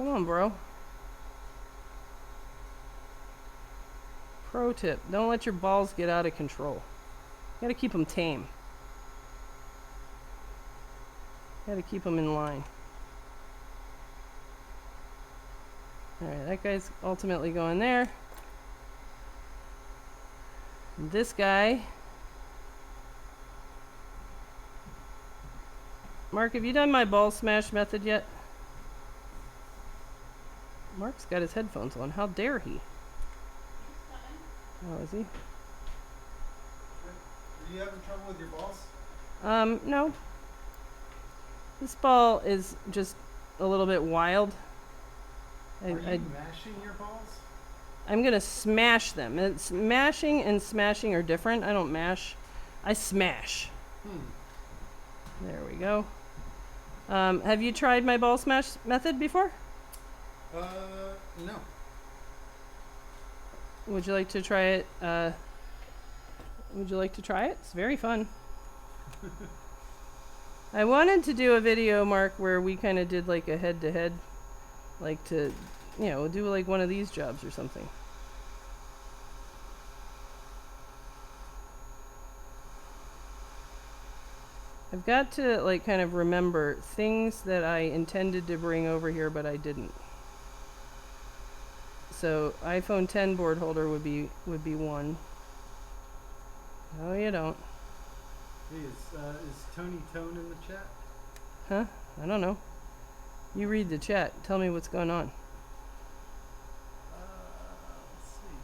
Come on, bro. Pro tip, don't let your balls get out of control. You gotta keep them tame. You gotta keep them in line. Alright, that guy's ultimately going there. And this guy... Mark, have you done my ball smash method yet? Mark's got his headphones on. How dare he? Oh, is he? Are you having trouble with your balls? No. This ball is just a little bit wild. Are you mashing your balls? I'm gonna smash them. It's mashing and smashing are different. I don't mash. I smash. There we go. Have you tried my ball smash method before? No. Would you like to try it? Would you like to try it? It's very fun. I wanted to do a video, Mark, where we kind of did like a head-to-head, like to, you know, do like one of these jobs or something. I've got to like kind of remember things that I intended to bring over here, but I didn't. So iPhone 10 board holder would be one. No, you don't. Hey, is Tony Tone in the chat? Huh? I don't know. You read the chat. Tell me what's going on. Let's see.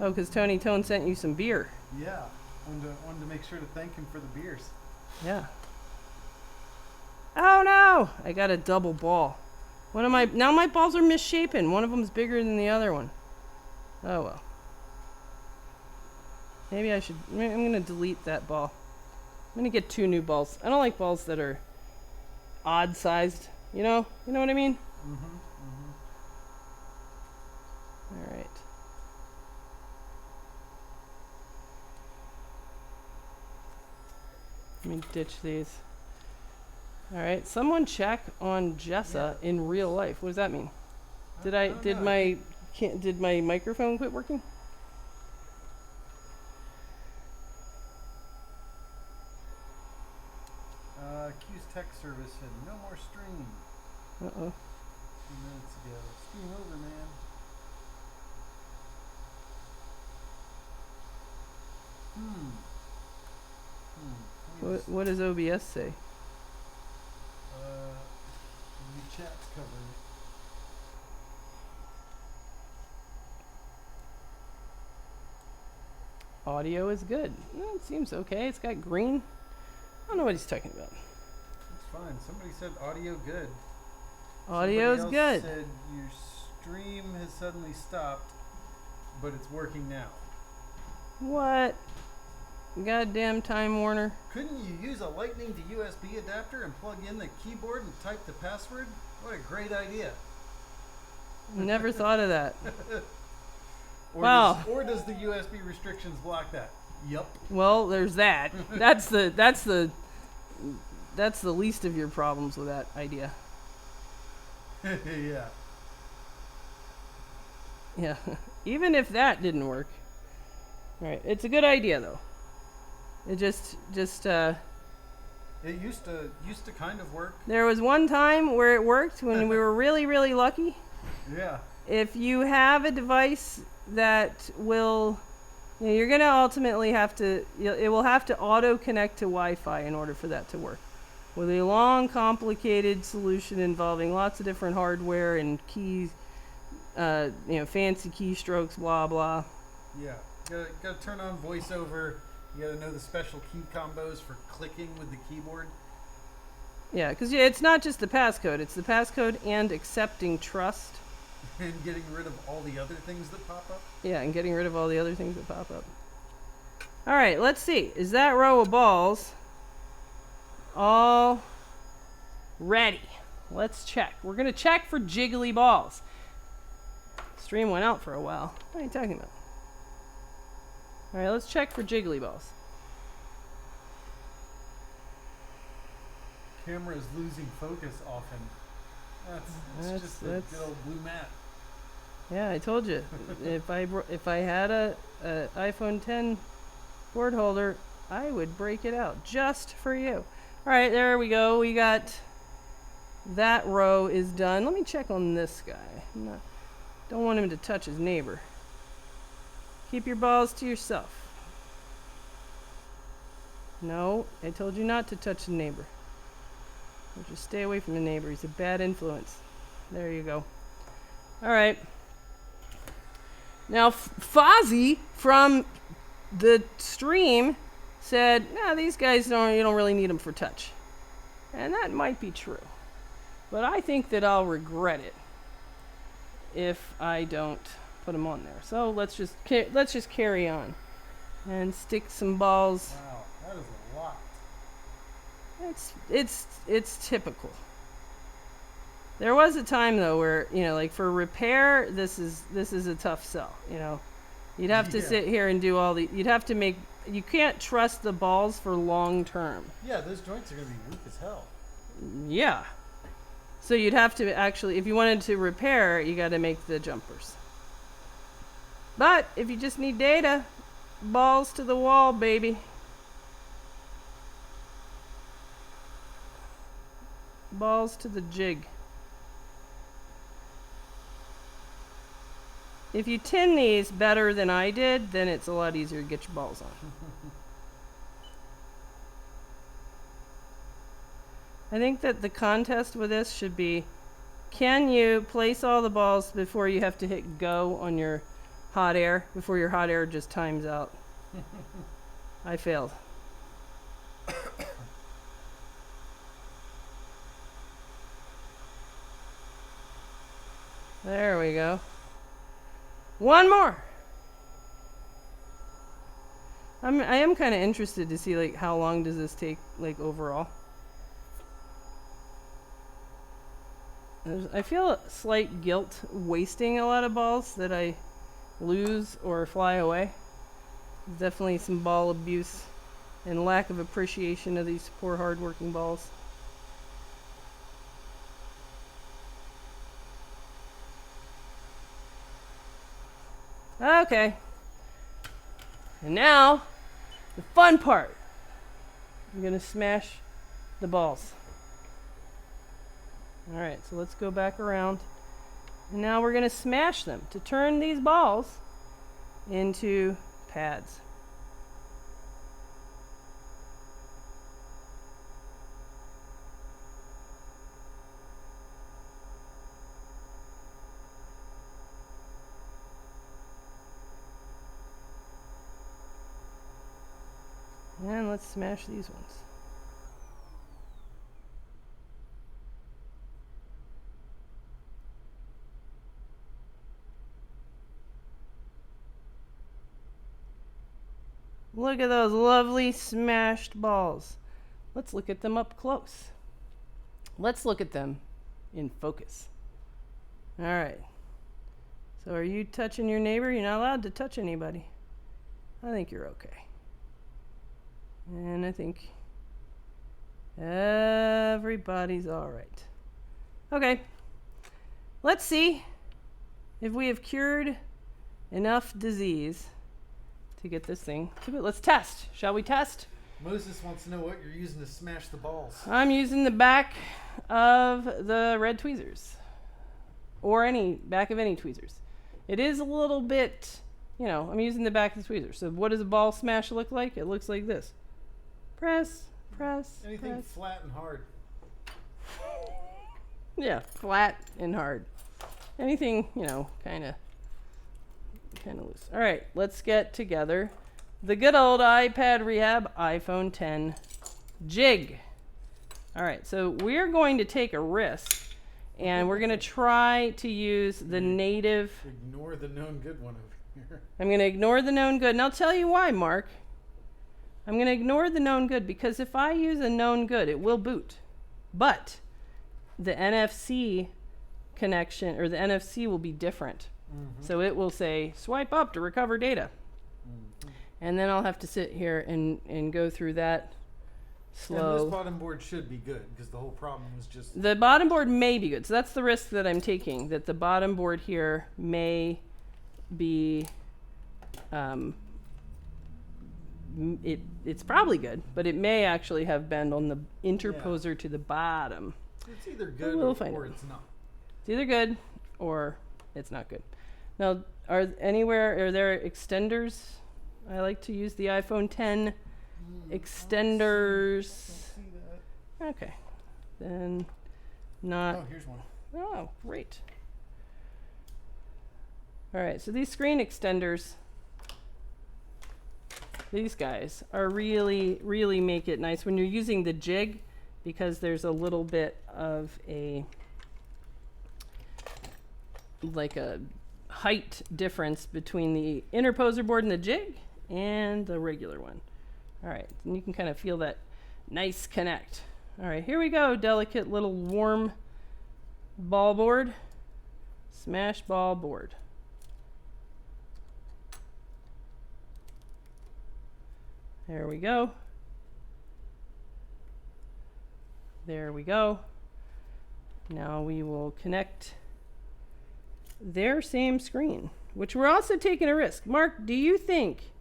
Oh, because Tony Tone sent you some beer. Yeah, wanted to make sure to thank him for the beers. Yeah. Oh no! I got a double ball. Now my balls are misshapen. One of them's bigger than the other one. Oh well. Maybe I'm gonna delete that ball. I'm gonna get 2 new balls. I don't like balls that are odd sized. You know what I mean? All right. Let me ditch these. All right. Someone check on Jessa in real life. What does that mean? Did my microphone quit working? Q's tech service said no more stream. Uh-oh. 2 minutes ago. Stream over, man. What does OBS say? The chat's covering it. Audio is good. Well, it seems okay. It's got green. I don't know what he's talking about. It's fine. Somebody said audio good. Audio's Somebody good. else said your stream has suddenly stopped, but it's working now. What? Goddamn Time Warner. Couldn't you use a lightning to USB adapter and plug in the keyboard and type the password? What a great idea. Never thought of that. Or does the USB restrictions block that? Yup. Well, there's that. That's the least of your problems with that idea. Yeah. Yeah. Even if that didn't work. All right. It's a good idea though. It just It used to kind of work. there was one time where it worked when we were really, really lucky. Yeah. If you have a device that will, you're going to ultimately have to, it will have to auto connect to Wi-Fi in order for that to work. With a long, complicated solution involving lots of different hardware and keys, fancy keystrokes, blah, blah. Yeah. Gotta turn on voiceover. You gotta know the special key combos for clicking with the keyboard. Yeah, because it's not just the passcode. It's the passcode and accepting trust. And getting rid of all the other things that pop up. Yeah, and getting rid of all the other things that pop up. All right, let's see. Is that row of balls all ready? Let's check. We're going to check for jiggly balls. Stream went out for a while. What are you talking about? All right, let's check for jiggly balls. Camera is losing focus often. That's just the good old blue mat. Yeah, I told you. if I had a iPhone 10 board holder, I would break it out just for you. All right, there we go. We got that row is done. Let me check on this guy. Don't want him to touch his neighbor. Keep your balls to yourself. No, I told you not to touch the neighbor. Just stay away from the neighbor. He's a bad influence. There you go. All right. Now, Fozzie from the stream said, "Nah, these guys you don't really need them for touch," and that might be true. But I think that I'll regret it if I don't put them on there. So let's just carry on and stick some balls. Wow, that is a lot. It's typical. There was a time though where, like for repair, this is a tough sell. You'd have to sit here and do you'd have to make. You can't trust the balls for long term. Yeah, those joints are gonna be weak as hell. Yeah. So you'd have to actually, if you wanted to repair, you got to make the jumpers. But if you just need data, balls to the wall, baby. Balls to the jig. If you tin these better than I did, then it's a lot easier to get your balls on. I think that the contest with this should be, can you place all the balls before you have to hit go on your hot air, before your hot air just times out? I failed. There we go. One more. I am kind of interested to see like how long does this take like overall. I feel a slight guilt wasting a lot of balls that I lose or fly away. Definitely some ball abuse and lack of appreciation of these poor hard-working balls. Okay. And now, the fun part. I'm going to smash the balls. Alright, so let's go back around. And now we're going to smash them to turn these balls into pads. And let's smash these ones. Look at those lovely smashed balls. Let's look at them up close. Let's look at them in focus. All right. So are you touching your neighbor? You're not allowed to touch anybody. I think you're okay. And I think everybody's all right. Okay. Let's see if we have cured enough disease to get this thing to it. Let's test. Shall we test? Moses wants to know what you're using to smash the balls. I'm using the back of the red tweezers. Or any back of any tweezers. It is a little bit, I'm using the back of the tweezer. So what does a ball smash look like? It looks like this. Press, press, anything press. Flat and hard. Yeah, flat and hard. Anything, kind of loose. All right, let's get together the good old iPad Rehab iPhone 10 jig. All right, so we're going to take a risk, and we're going to try to use the native. Ignore the known good one over here. I'm going to ignore the known good, and I'll tell you why, Mark. I'm going to ignore the known good because if I use a known good, it will boot. But the NFC connection, or the NFC will be different. Mm-hmm. So it will say, swipe up to recover data. Mm-hmm. And then I'll have to sit here and go through that slow. And this bottom board should be good because the whole problem was just... The bottom board may be good. So that's the risk that I'm taking, that the bottom board here may be, it's probably good, but it may actually have bend on the interposer to the bottom. It's either good We'll or it's not. It's either good or it's not good. Now, are there extenders? I like to use the iPhone 10 extenders. Okay, then not. Oh, here's one. Oh, great. All right, so these screen extenders, these guys are really make it nice when you're using the jig, because there's a little bit of like a height difference between the interposer board and the jig and the regular one. All right, and you can kind of feel that nice connect. All right, here we go. Delicate little warm ball board, smash ball board. There we go. There we go. Now we will connect their same screen, which we're also taking a risk. Mark, do you think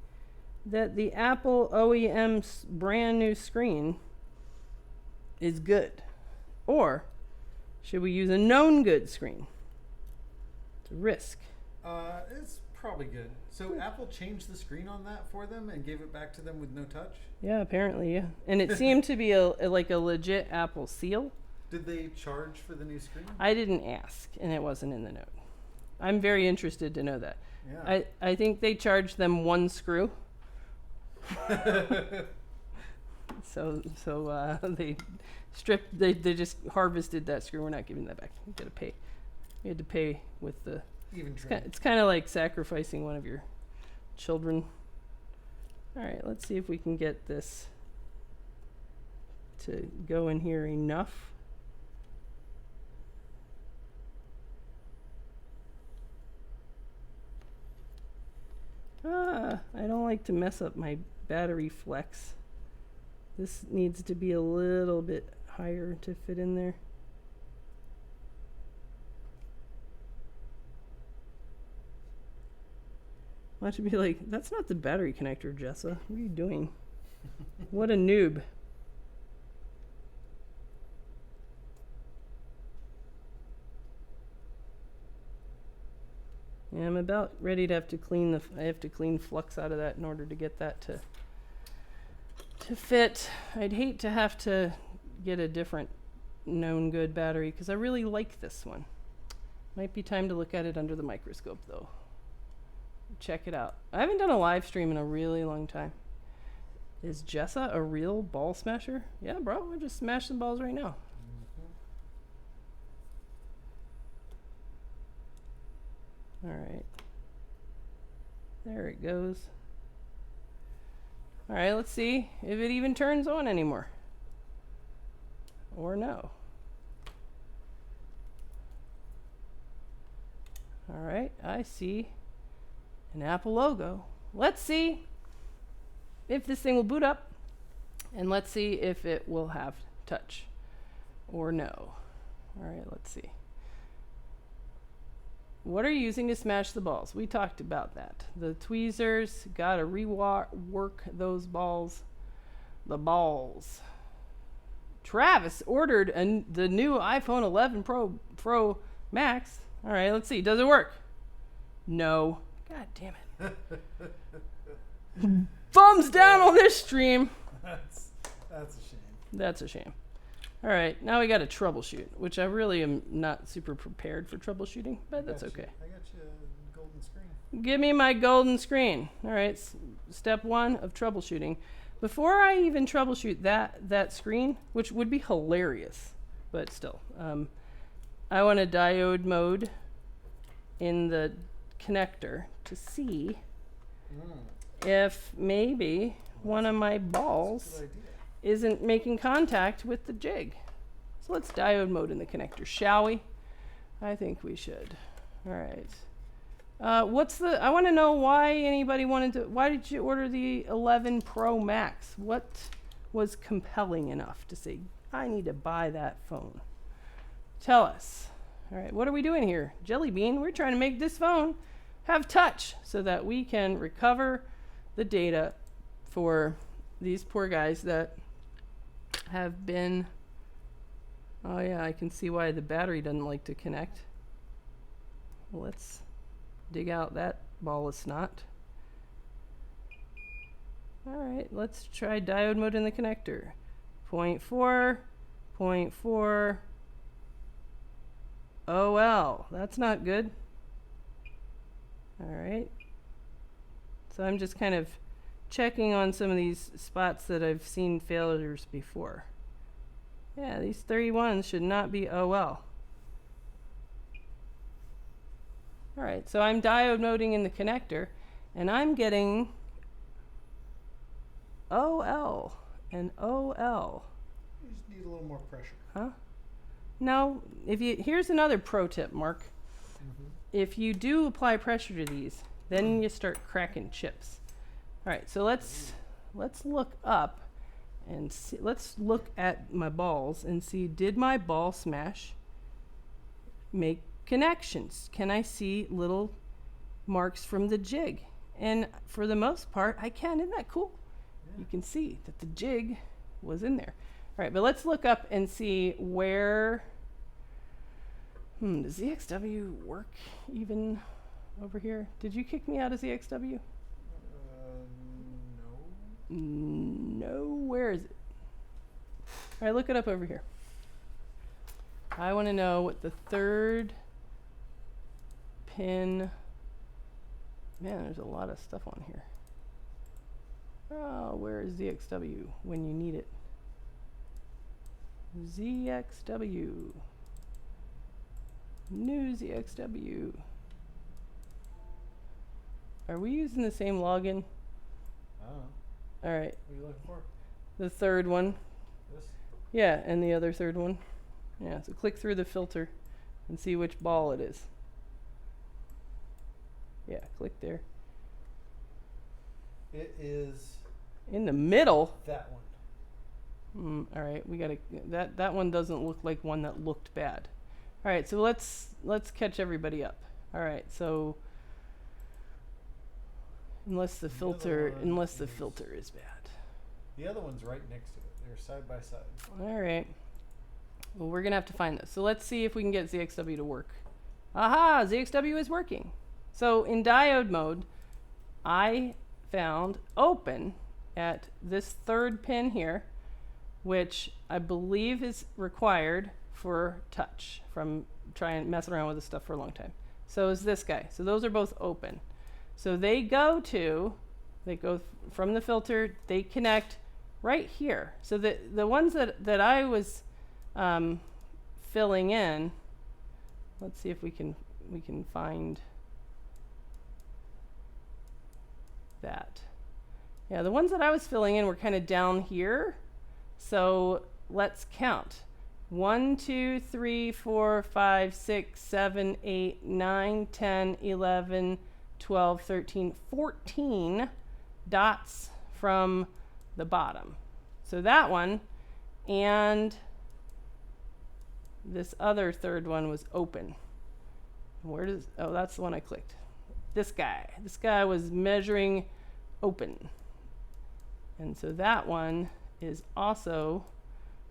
that the Apple OEM's brand new screen is good? Or should we use a known good screen? It's a risk. It's probably good. So Apple changed the screen on that for them and gave it back to them with no touch? Yeah, apparently, yeah. And it seemed to be like a legit Apple seal. Did they charge for the new screen? I didn't ask, and it wasn't in the note. I'm very interested to know that. Yeah. I think they charged them one screw. So they stripped, they just harvested that screw. We're not giving that back. You gotta pay. You had to pay with the... Even trade. It's kind of like sacrificing one of your children. All right, let's see if we can get this to go in here enough. I don't like to mess up my battery flex. This needs to be a little bit higher to fit in there. Watch it be like, that's not the battery connector, Jessa. What are you doing? What a noob. Yeah, I'm about ready to have to clean I have to clean flux out of that in order to get that to fit. I'd hate to have to get a different known good battery because I really like this one. Might be time to look at it under the microscope though. Check it out. I haven't done a live stream in a really long time. Is Jessa a real ball smasher? Yeah, bro, we'll just smash some balls right now. All right. There it goes. All right, let's see if it even turns on anymore. Or no. All right, I see an Apple logo. Let's see if this thing will boot up, and let's see if it will have touch or no. All right, let's see. What are you using to smash the balls? We talked about that. The tweezers, gotta rework those balls. The balls. Travis ordered the new iPhone 11 Pro Max. All right, let's see. Does it work? No. God damn it. Thumbs down on this stream. That's a shame. That's a shame. All right, now we got to troubleshoot, which I really am not super prepared for troubleshooting, but that's okay. I got you a golden screen. Give me my golden screen. All right, step one of troubleshooting. Before I even troubleshoot that screen, which would be hilarious, but still, I want a diode mode in the connector to see if maybe one of my balls isn't making contact with the jig. So let's diode mode in the connector, shall we? I think we should. All right. I want to know why anybody why did you order the 11 Pro Max? What was compelling enough to say, I need to buy that phone? Tell us. All right, what are we doing here? Jelly Bean, we're trying to make this phone have touch so that we can recover the data for these poor guys that have been, oh yeah, I can see why the battery doesn't like to connect. Let's dig out that ball of snot. All right, let's try diode mode in the connector. 0.4, 0.4. Oh well, that's not good. All right. So I'm just kind of checking on some of these spots that I've seen failures before. Yeah, these 31s should not be OL. All right, so I'm diode moding in the connector, and I'm getting OL and OL. You just need a little more pressure. Huh? No, here's another pro tip, Mark. If you do apply pressure to these, then you start cracking chips. All right, so let's look up and see, let's look at my balls and see, did my ball smash make connections? Can I see little marks from the jig? And for the most part, I can. Isn't that cool? Yeah. You can see that the jig was in there. All right, but let's look up and see where, does ZXW work even over here? Did you kick me out of ZXW? No. No, where is it? All right, look it up over here. I want to know what the third pin, man, there's a lot of stuff on here. Oh, where is ZXW when you need it? ZXW. New ZXW. Are we using the same login? Oh. All right. What are you looking for? The third one. This? Yeah, and the other third one. Yeah, so click through the filter and see which ball it is. Yeah, click there. It is in the middle. That one. All right, we gotta. That one doesn't look like one that looked bad. All right, so let's catch everybody up. All right, so unless the filter is bad. The other one's right next to it. They're side by side. All right. Well, we're gonna have to find this. So let's see if we can get ZXW to work. Aha! ZXW is working. So in diode mode, I found open at this third pin here, which I believe is required for touch from trying messing around with this stuff for a long time. So is this guy. So those are both open. So they go from the filter, they connect right here. So the ones that I was filling in, let's see if we can find that. Yeah, the ones that I was filling in were kind of down here. So let's count. 1, 2, 3, 4, 5, 6, 7, 8, 9, 10, 11, 12, 13, 14 dots from the bottom. So that one and this other third one was open. Oh, that's the one I clicked. This guy was measuring open. And so that one is also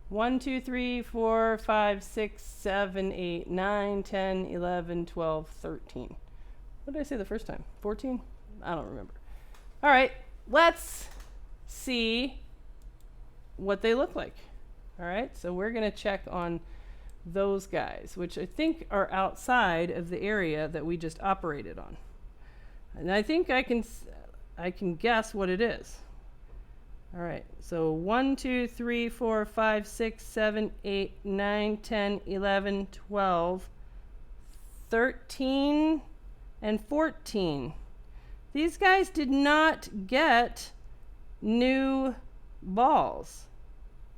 1, 2, 3, 4, 5, 6, 7, 8, 9, 10, 11, 12, 13. What did I say the first time? 14? I don't remember. All right, let's see what they look like. All right, so we're going to check on those guys, which I think are outside of the area that we just operated on. And I think I can guess what it is. All right, so 1, 2, 3, 4, 5, 6, 7, 8, 9, 10, 11, 12, 13, and 14. These guys did not get new balls.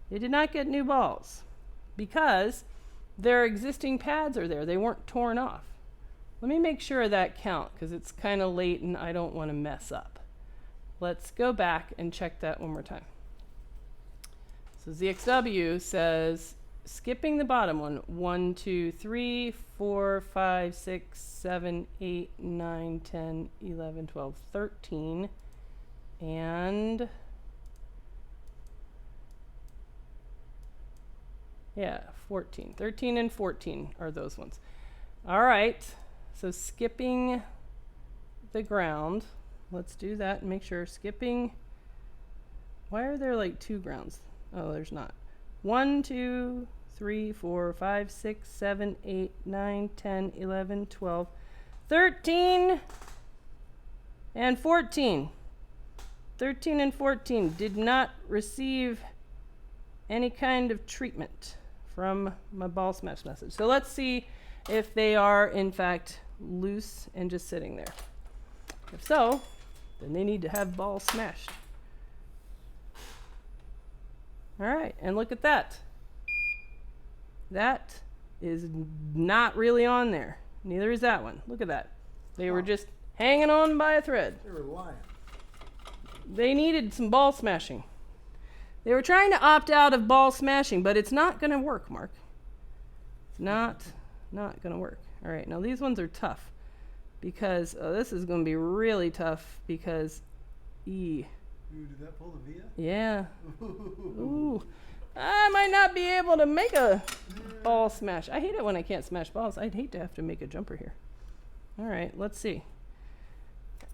They did not get new balls because their existing pads are there. They weren't torn off. Let me make sure of that count because it's kind of late and I don't want to mess up. Let's go back and check that one more time. So ZXW says, skipping the bottom one, 1, 2, 3, 4, 5, 6, 7, 8, 9, 10, 11, 12, 13, and yeah, 14. 13 and 14 are those ones. All right, so skipping the ground. Let's do that and make sure. Skipping. Why are there like 2 grounds? Oh, there's not. 1, 2, 3, 4, 5, 6, 7, 8, 9, 10, 11, 12, 13, and 14. 13 and 14 did not receive any kind of treatment from my ball smash message. So let's see if they are in fact loose and just sitting there. If so, then they need to have ball smashed. All right, and look at that. That is not really on there. Neither is that one. Look at that. They were just hanging on by a thread. They were lying. They needed some ball smashing. They were trying to opt out of ball smashing, but it's not going to work, Mark. It's not going to work. All right, now these ones are tough because this is going to be really tough because E. Ooh, did that pull the via? Yeah. Ooh. I might not be able to make a ball smash. I hate it when I can't smash balls. I'd hate to have to make a jumper here. All right, let's see.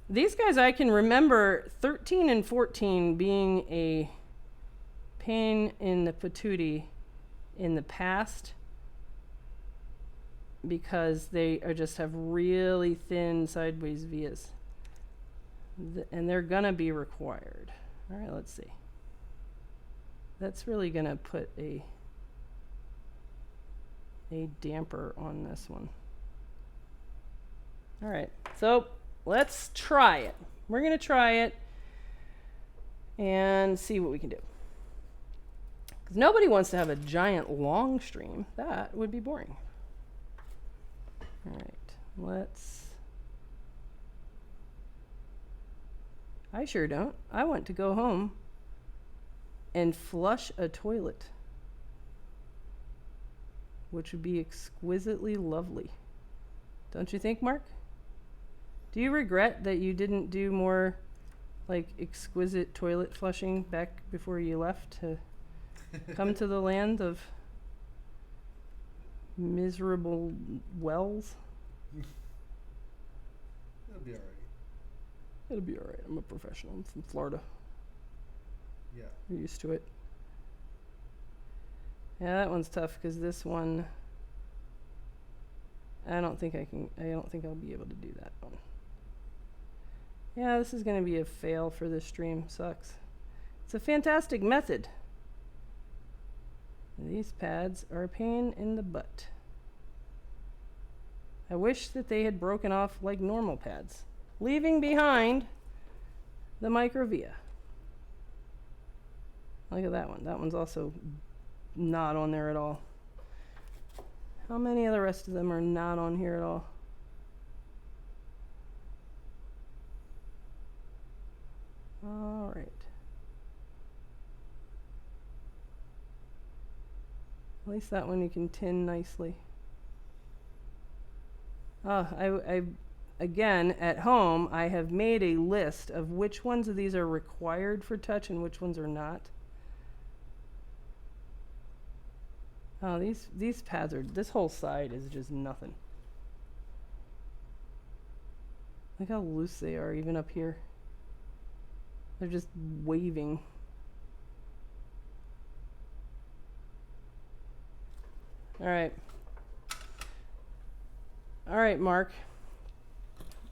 These guys, I can remember 13 and 14 being a pain in the patootie in the past because they are just have really thin sideways vias. And they're going to be required. All right, let's see. That's really going to put a damper on this one. All right, so let's try it. We're going to try it and see what we can do. Because nobody wants to have a giant long stream. That would be boring. All right, let's... I sure don't. I want to go home and flush a toilet, which would be exquisitely lovely. Don't you think, Mark? Do you regret that you didn't do more like exquisite toilet flushing back before you left to come to the land of miserable wells? That'll be all right. It'll be all right. I'm a professional. I'm from Florida. Yeah. You're used to it. Yeah, that one's tough because this one, I don't think I'll be able to do that one. Yeah, this is going to be a fail for this stream. Sucks. It's a fantastic method. These pads are a pain in the butt. I wish that they had broken off like normal pads, leaving behind the microvia. Look at that one. That one's also not on there at all. How many of the rest of them are not on here at all? All right. At least that one you can tin nicely. Again, at home, I have made a list of which ones of these are required for touch and which ones are not. Oh, these pads are, this whole side is just nothing. Look how loose they are, even up here. They're just waving. All right. All right, Mark.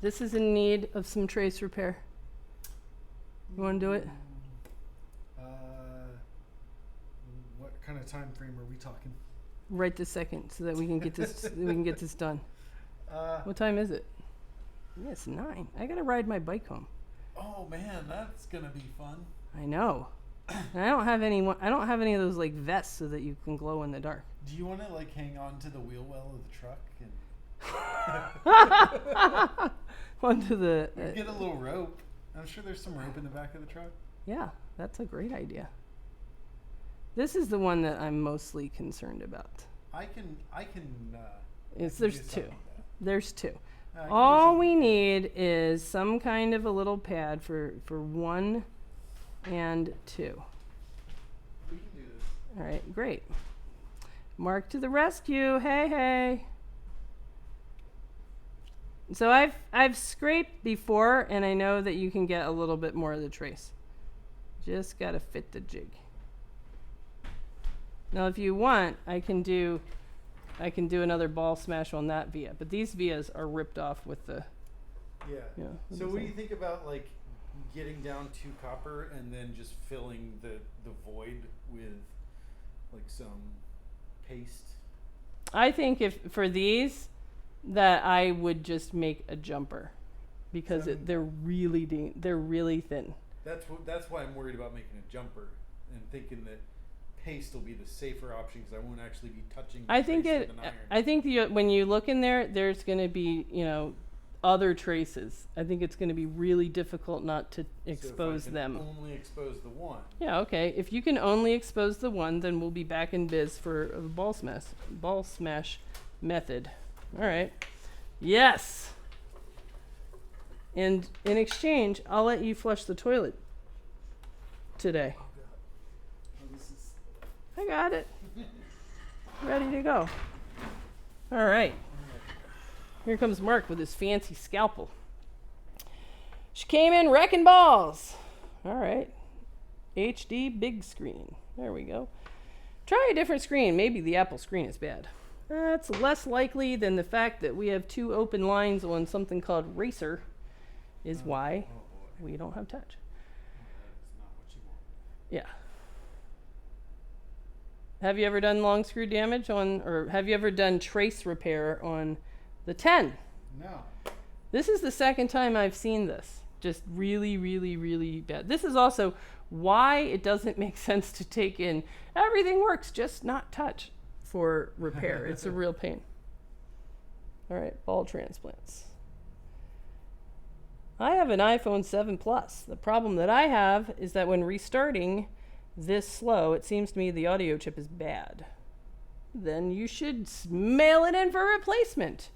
This is in need of some trace repair. You want to do it? What kind of time frame are we talking? Right this second, so that we can get this. We can get this done. What time is it? Yeah, it's 9. I gotta ride my bike home. Oh man, that's gonna be fun. I know. And I don't have any. I don't have any of those like vests so that you can glow in the dark. Do you want to like hang on to the wheel well of the truck and onto the? get a little rope? I'm sure there's some rope in the back of the truck. Yeah, that's a great idea. This is the one that I'm mostly concerned about. I can. There's do two. something with that. There's two. I can do All something we with that. need is some kind of a little pad for 1 and 2. We can do this. All right, great. Mark to the rescue. Hey. So I've scraped before, and I know that you can get a little bit more of the trace. Just gotta fit the jig. Now, if you want, I can do another ball smash on that via, but these vias are ripped off with the. Yeah. Yeah. So what do you think about like getting down to copper and then just filling the void with like some paste? I think if for these, that I would just make a jumper, because they're really thin. That's why I'm worried about making a jumper and thinking that paste will be the safer option because I won't actually be touching. I think trace with an iron. I think when you look in there, there's going to be other traces. I think it's going to be really difficult not to expose so if I them. can only expose the one. Yeah, okay. If you can only expose the one, then we'll be back in biz for a ball smash method. All right. Yes. And in exchange, I'll let you flush the toilet today. Oh god. Oh, this is. I got it. Ready to go. All right. Here comes Mark with his fancy scalpel. She came in wrecking balls. All right. HD big screen. There we go. Try a different screen. Maybe the Apple screen is bad. That's less likely than the fact that we have 2 open lines on something called Racer is why we don't have touch. That's not what you want. Yeah. Have you ever done long screw damage on, or have you ever done trace repair on the 10? No. This is the second time I've seen this. Just really, really, really bad. This is also why it doesn't make sense to take in everything works, just not touch for repair. It's a real pain. All right, ball transplants. I have an iPhone 7 Plus. The problem that I have is that when restarting this slow, it seems to me the audio chip is bad. Then you should mail it in for a replacement.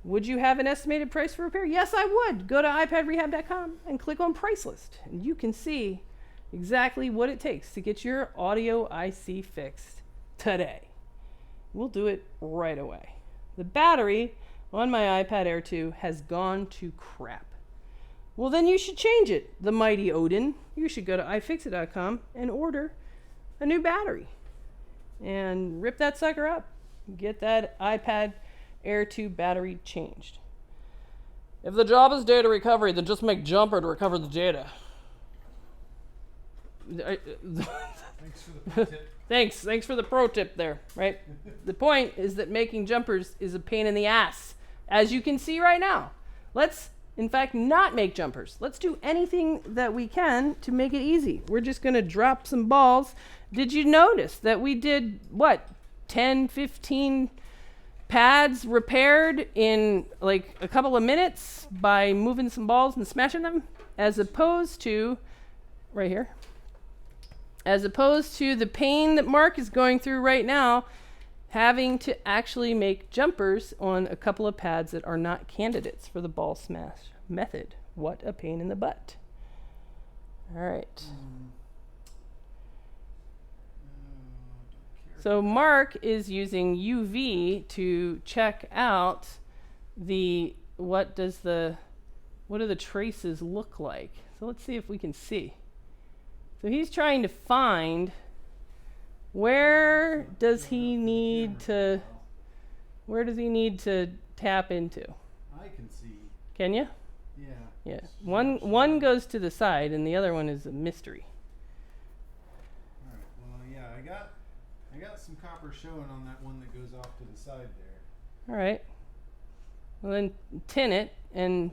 Would you have an estimated price for repair? Yes, I would. Go to iPadRehab.com and click on price list, and you can see exactly what it takes to get your audio IC fixed today. We'll do it right away. The battery on my iPad Air 2 has gone to crap. Well, then you should change it, the mighty Odin. You should go to iFixit.com and order a new battery and rip that sucker up. Get that iPad Air 2 battery changed. If the job is data recovery, then just make jumper to recover the data. Thanks for the pro tip. Thanks for the pro tip there, right? The point is that making jumpers is a pain in the ass, as you can see right now. Let's, in fact, not make jumpers. Let's do anything that we can to make it easy. We're just going to drop some balls. Did you notice that we did, 10, 15 pads repaired in like a couple of minutes by moving some balls and smashing them, as opposed to, right here, as opposed to the pain that Mark is going through right now, having to actually make jumpers on a couple of pads that are not candidates for the ball smash method. What a pain in the butt. All right. So Mark is using UV to check out what do the traces look like. So let's see if we can see. So he's trying to find where does he need to tap into. I can see. Can you? Yeah. Yeah. One goes to the side and the other one is a mystery. All right. Well, yeah, I got some copper showing on that one that goes off to the side there. All right. Well, then tin it and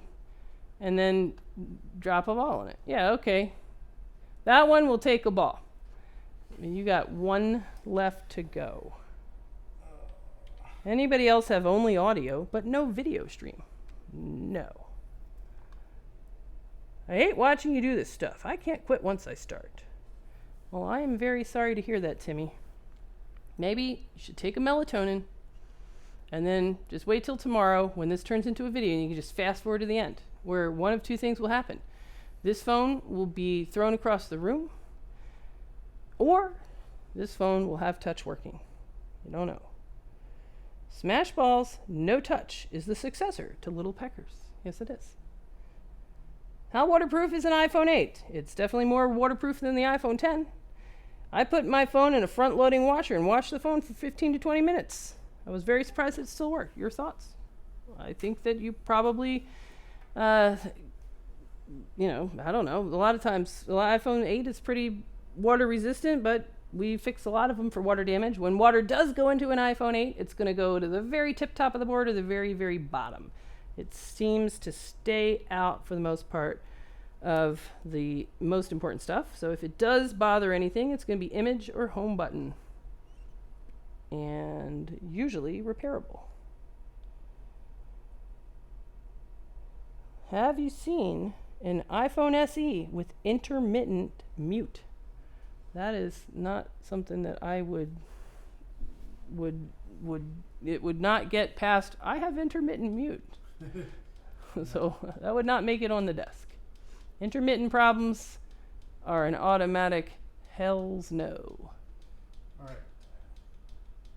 then drop a ball in it. Yeah, okay. That one will take a ball. You got one left to go. Anybody else have only audio but no video stream? No. I hate watching you do this stuff. I can't quit once I start. Well, I am very sorry to hear that, Timmy. Maybe you should take a melatonin and then just wait till tomorrow when this turns into a video and you can just fast forward to the end, where one of two things will happen. This phone will be thrown across the room, or this phone will have touch working. You don't know. Smash balls, no touch is the successor to Little Peckers. Yes, it is. How waterproof is an iPhone 8? It's definitely more waterproof than the iPhone 10. I put my phone in a front-loading washer and washed the phone for 15 to 20 minutes. I was very surprised it still worked. Your thoughts? I think that you probably, I don't know. A lot of times, the iPhone 8 is pretty water resistant, but we fix a lot of them for water damage. When water does go into an iPhone 8, it's going to go to the very tip top of the board or the very, very bottom. It seems to stay out for the most part of the most important stuff. So if it does bother anything, it's going to be image or home button. And usually repairable. Have you seen an iPhone SE with intermittent mute? That is not something that I would not get past. I have intermittent mute. So that would not make it on the desk. Intermittent problems are an automatic hell's no. All right.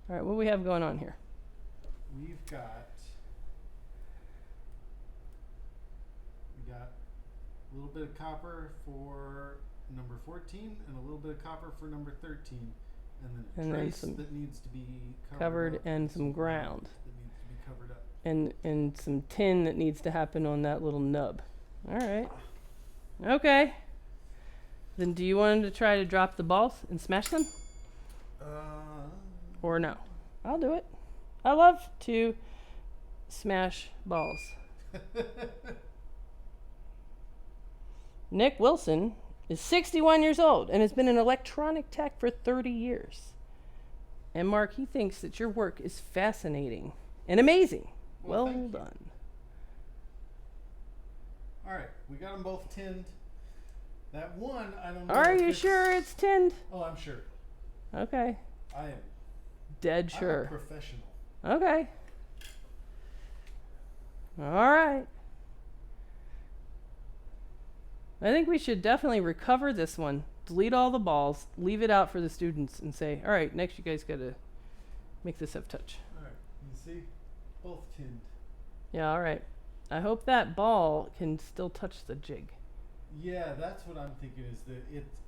All right, what do we have going on here? We got a little bit of copper for number 14 and a little bit of copper for number 13. And then a trace that needs to be covered up, and some ground. That needs to be covered up. And some tin that needs to happen on that little nub. All right. Okay. Then do you want him to try to drop the balls and smash them? Or no? I'll do it. I love to smash balls. Nick Wilson is 61 years old and has been an electronic tech for 30 years. And Mark, he thinks that your work is fascinating and amazing. Well done. All right, we got them both tinned. That one, I don't know. Are you sure it's tinned? Oh, I'm sure. Okay. I am. Dead sure. I'm a professional. Okay. All right. I think we should definitely recover this one. Delete all the balls, leave it out for the students, and say, all right, next you guys got to make this have touch. All right, you see? Both tinned. Yeah, all right. I hope that ball can still touch the jig. Yeah, that's what I'm thinking is that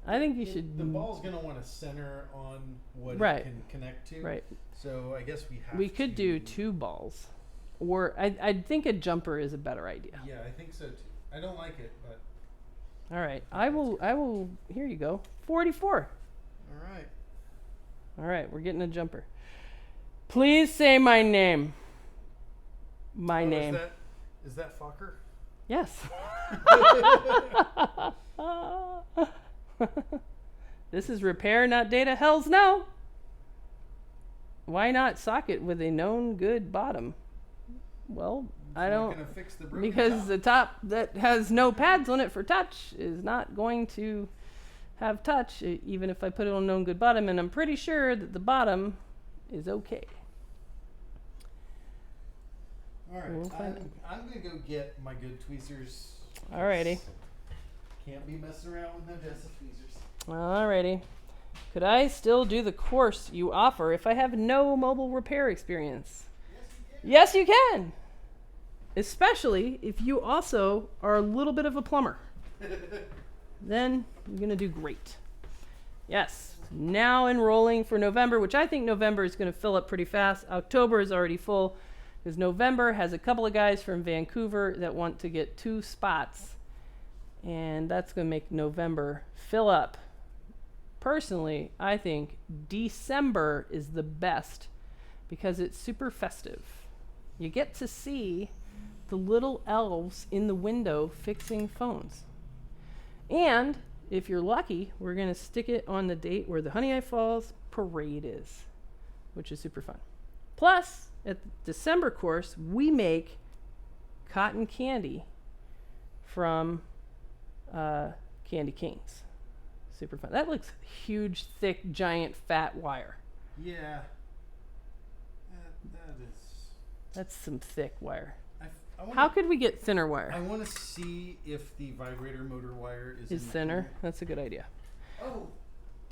I think you should... The ball's going to want to center on what right. it can connect to. Right. So I guess we could do 2 balls. Or I think a jumper is a better idea. Yeah, I think so too. I don't like it, but... All right. I will, here you go. 44. All right. All right, we're getting a jumper. Please say my name. My name. Is that Fokker? Yes. This is repair, not data. Hells no. Why not socket with a known good bottom? Well, I don't, fix the because the top that has no pads on it for touch is not going to have touch, even if I put it on known good bottom, and I'm pretty sure that the bottom is okay. All right, I'm going to go get my good tweezers. Alrighty. Can't be messing around with no Dessa tweezers. Alrighty. Could I still do the course you offer if I have no mobile repair experience? Yes, you can. Especially if you also are a little bit of a plumber. Then you're going to do great. Yes. Now enrolling for November, which I think November is going to fill up pretty fast. October is already full. Because November has a couple of guys from Vancouver that want to get 2 spots. And that's going to make November fill up. Personally, I think December is the best because it's super festive. You get to see the little elves in the window fixing phones. And if you're lucky, we're going to stick it on the date where the Honey Eye Falls parade is, which is super fun. Plus, at the December course, we make cotton candy from Candy Canes. Super fun. That looks huge, thick, giant, fat wire. Yeah. That is. That's some thick wire. I How could we get thinner wire? I want to see if the vibrator motor wire is in the thinner. cable. That's a good idea. Oh,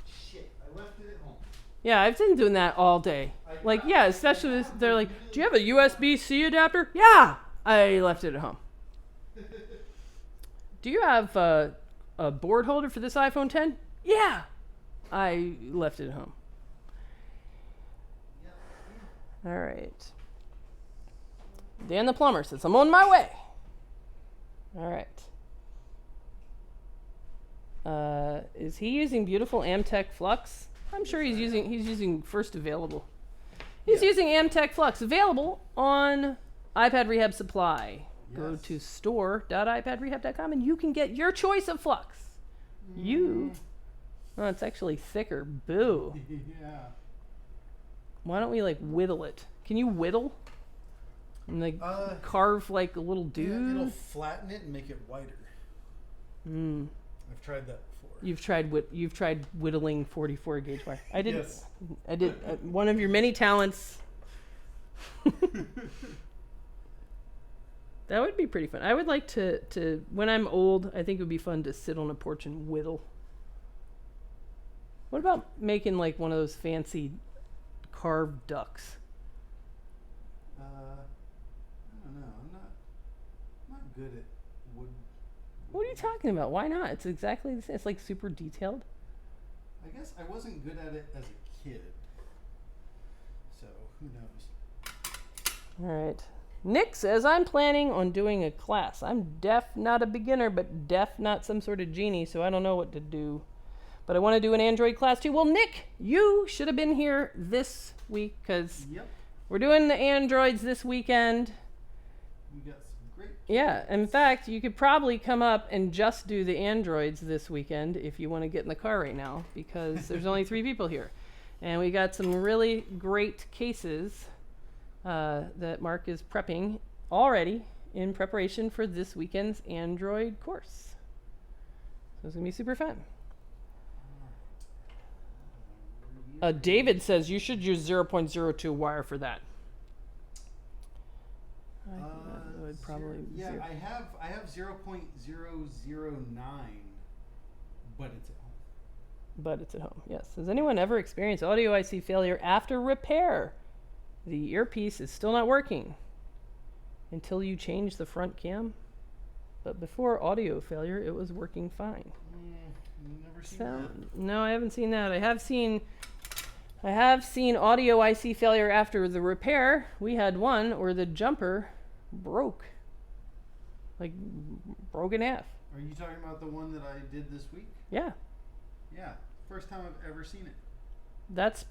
shit! I left it at home. Yeah, I've been doing that all day. Like, yeah, especially if they're like, do you have a USB-C adapter? Yeah! I left it at home. Do you have a board holder for this iPhone 10? Yeah! I left it at home. All right. Dan the plumber says, I'm on my way. All right. Is he using beautiful Amtech Flux? I'm sure he's using first available. He's using Amtech Flux, available on iPad Rehab Supply. Yes. Go to store.ipadrehab.com and you can get your choice of flux. Oh, it's actually thicker. Boo. Yeah. Why don't we like whittle it? Can you whittle? And like carve like a little dude? Yeah, it'll flatten it and make it wider. I've tried that before. You've tried whittling 44 gauge wire. I did. Yes. I did. One of your many talents. That would be pretty fun. I would like to when I'm old, I think it would be fun to sit on a porch and whittle. What about making like one of those fancy carved ducks? I don't know. I'm not good at wood. What are you talking about? Why not? It's exactly the same. It's like super detailed. I guess I wasn't good at it as a kid. So, who knows? All right. Nick says, I'm planning on doing a class. I'm deaf, not a beginner, but deaf, not some sort of genie, so I don't know what to do. But I want to do an Android class too. Well, Nick, you should have been here this week because we're doing the Androids this weekend. We got some great. Yeah, in fact, you could probably come up and just do the Androids this weekend if you want to get in the car right now because there's only 3 people here. And we got some really great cases that Mark is prepping already in preparation for this weekend's Android course. So it's going to be super fun. David says you should use 0.02 wire for that. I would probably I have 0.009, but it's at home. But it's at home, yes. Has anyone ever experienced audio IC failure after repair? The earpiece is still not working until you change the front cam. But before audio failure, it was working fine. Never seen that. No, I haven't seen that. I have seen audio IC failure after the repair. We had one where the jumper broke. Like, broke in half. Are you talking about the one that I did this week? Yeah. Yeah. First time I've ever seen it. That's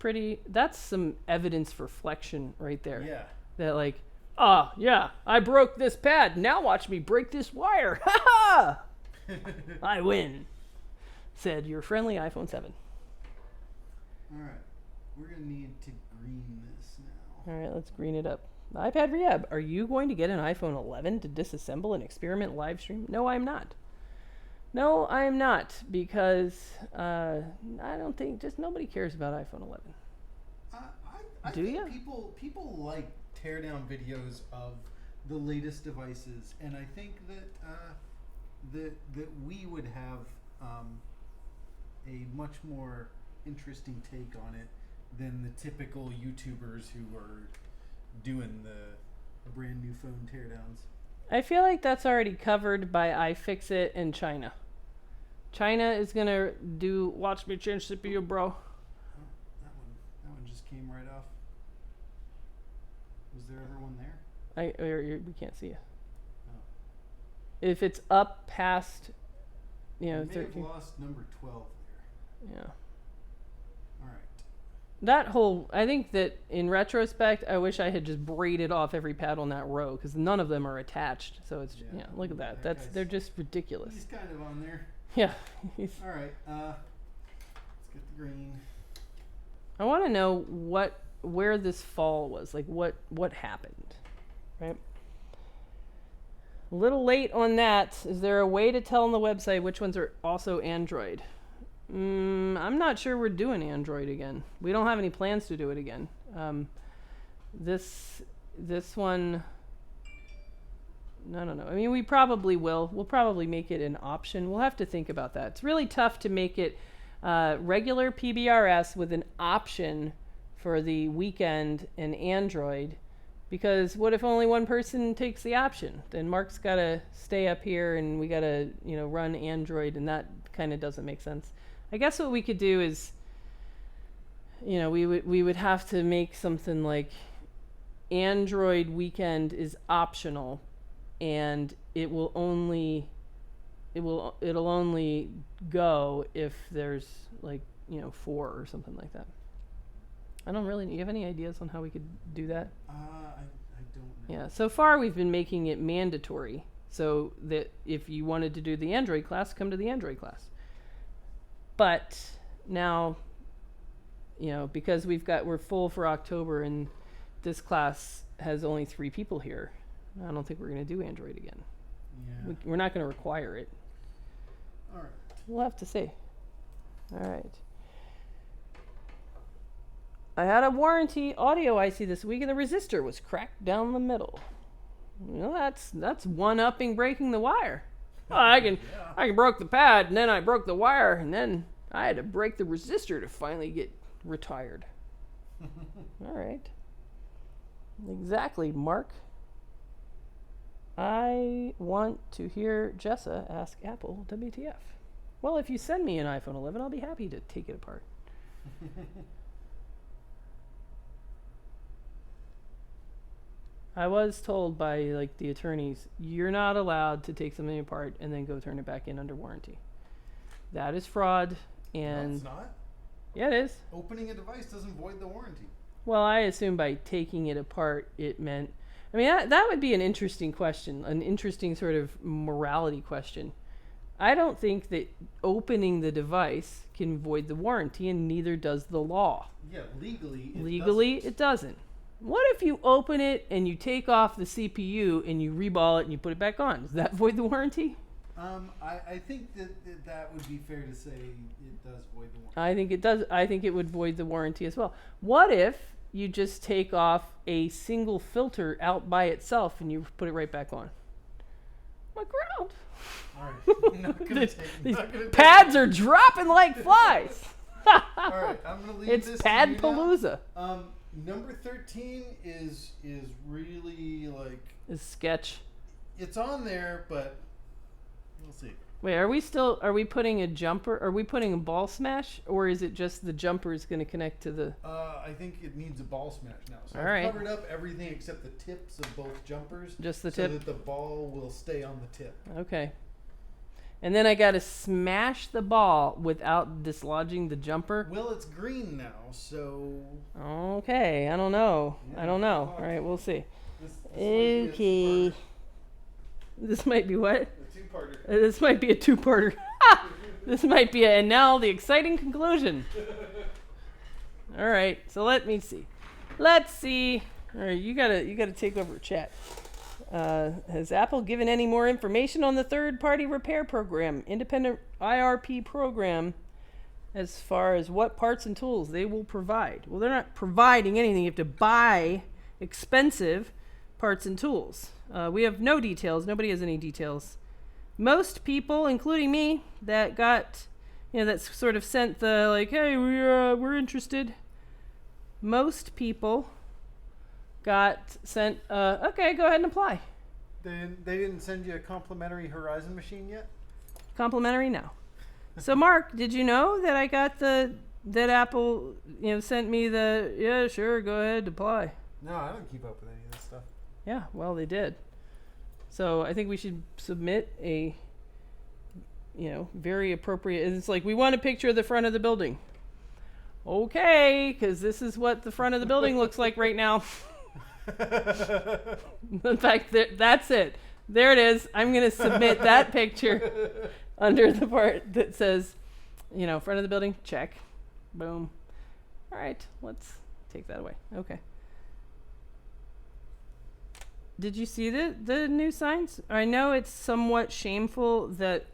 some evidence for flexion right there. Yeah. That like, yeah, I broke this pad. Now watch me break this wire. Ha ha! I win, said your friendly iPhone 7. All right. We're going to need to green this now. All right, let's green it up. iPad Rehab, are you going to get an iPhone 11 to disassemble and experiment live stream? No, I'm not. No, I'm not, because I don't think, just nobody cares about iPhone 11. I Do think you? people like teardown videos of the latest devices, and I think that we would have a much more interesting take on it than the typical YouTubers who are doing the brand new phone teardowns. I feel like that's already covered by iFixit and China. China is going to do, watch me change CPU, bro. Oh, that one just came right off. Was there ever one there? We can't see it. Oh. If it's up past, I may have 13. lost number 12 there. Yeah. All right. That whole, I think that in retrospect, I wish I had just braided off every pad on that row because none of them are attached. So it's, look at that. They're just ridiculous. He's kind of on there. Yeah. All right. Let's get the green. I want to know where this fall was, like what happened, right? A little late on that. Is there a way to tell on the website which ones are also Android? I'm not sure we're doing Android again. We don't have any plans to do it again. This one, no. I mean, we probably will. We'll probably make it an option. We'll have to think about that. It's really tough to make it regular PBRS with an option for the weekend and Android, because what if only one person takes the option? Then Mark's got to stay up here and we got to, run Android, and that kind of doesn't make sense. I guess what we could do is, we would have to make something like Android weekend is optional, and it'll only go if there's 4 or something like that. I don't really. You have any ideas on how we could do that? I don't know. Yeah. So far, we've been making it mandatory, so that if you wanted to do the Android class, come to the Android class. But now, because we're full for October, and this class has only 3 people here, I don't think we're going to do Android again. Yeah. We're not going to require it. All right. We'll have to see. All right. I had a warranty audio IC this week, and the resistor was cracked down the middle. That's one-upping breaking the wire. Well, I can broke the pad, and then I broke the wire, and then I had to break the resistor to finally get retired. All right. Exactly, Mark. I want to hear Jessa ask Apple WTF. Well, if you send me an iPhone 11, I'll be happy to take it apart. I was told by the attorneys, you're not allowed to take something apart and then go turn it back in under warranty. That is fraud. And No, it's not. Yeah, it is. Opening a device doesn't void the warranty. Well, I assume by taking it apart, it meant. I mean, that would be an interesting question, an interesting sort of morality question. I don't think that opening the device can void the warranty, and neither does the law. Yeah, legally. It doesn't. What if you open it and you take off the CPU and you reball it and you put it back on? Does that void the warranty? I think that would be fair to say it does void the warranty. I think it does. I think it would void the warranty as well. What if you just take off a single filter out by itself and you put it right back on? My ground. All right. These pads are dropping like flies. All right, I'm gonna leave it's this. Pad to you Palooza. now. Number 13 is really Is sketch. It's on there, but we'll see. Wait, are we putting a jumper? Are we putting a ball smash, or is it just the jumper is going to connect to the? I think it needs a ball smash now. So All I've right. covered up everything except the tips of both jumpers. Just the so tip? that the ball will stay on the tip. Okay. And then I got to smash the ball without dislodging the jumper. Well, it's green now, so. Okay, I don't know. Yeah, I don't know. All right, we'll see. This Okay. This might be what? a two-parter. This might be a 2-parter. This might be and now the exciting conclusion. All right, so let me see. Let's see. All right, you gotta take over chat. Has Apple given any more information on the third-party repair program, independent IRP program, as far as what parts and tools they will provide? Well, they're not providing anything. You have to buy expensive parts and tools. We have no details. Nobody has any details. Most people, including me, that got, that sort of sent the hey, we're interested. Most people got sent, okay, go ahead and apply. They didn't send you a complimentary Horizon machine yet? Complimentary? No. So, Mark, did you know that I got that Apple, sent me yeah, sure, go ahead, apply. No, I don't keep up with any of this stuff. Yeah, well, they did. So I think we should submit a, very appropriate. It's like, we want a picture of the front of the building. Okay, because this is what the front of the building looks like right now. In fact, that's it. There it is. I'm going to submit that picture under the part that says, front of the building, check. Boom. All right, let's take that away. Okay. Did you see the new signs? I know it's somewhat shameful that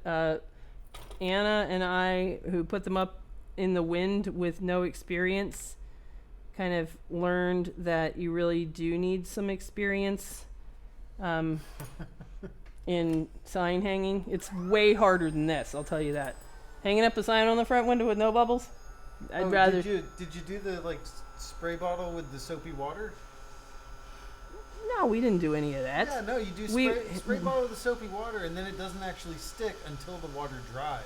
Anna and I, who put them up in the wind with no experience, kind of learned that you really do need some experience in sign hanging. It's way harder than this, I'll tell you that. Hanging up a sign on the front window with no bubbles, I'd rather... Did you do the, like, spray bottle with the soapy water? No, we didn't do any of that. Yeah, no, you do spray bottle with the soapy water, and then it doesn't actually stick until the water dries.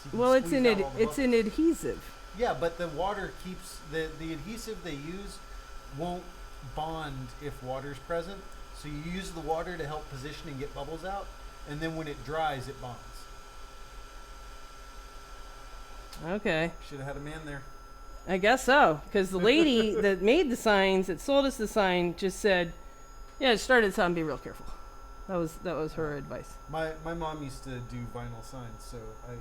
So well, it's an adhesive. Yeah, but the water keeps the adhesive they use won't bond if water's present. So you use the water to help position and get bubbles out, and then when it dries, it bonds. Okay. Should have had a man there. I guess so, because the lady that made the signs, that sold us the sign, just said, "Yeah, start at the top and be real careful." That was her advice. My mom used to do vinyl signs, so I.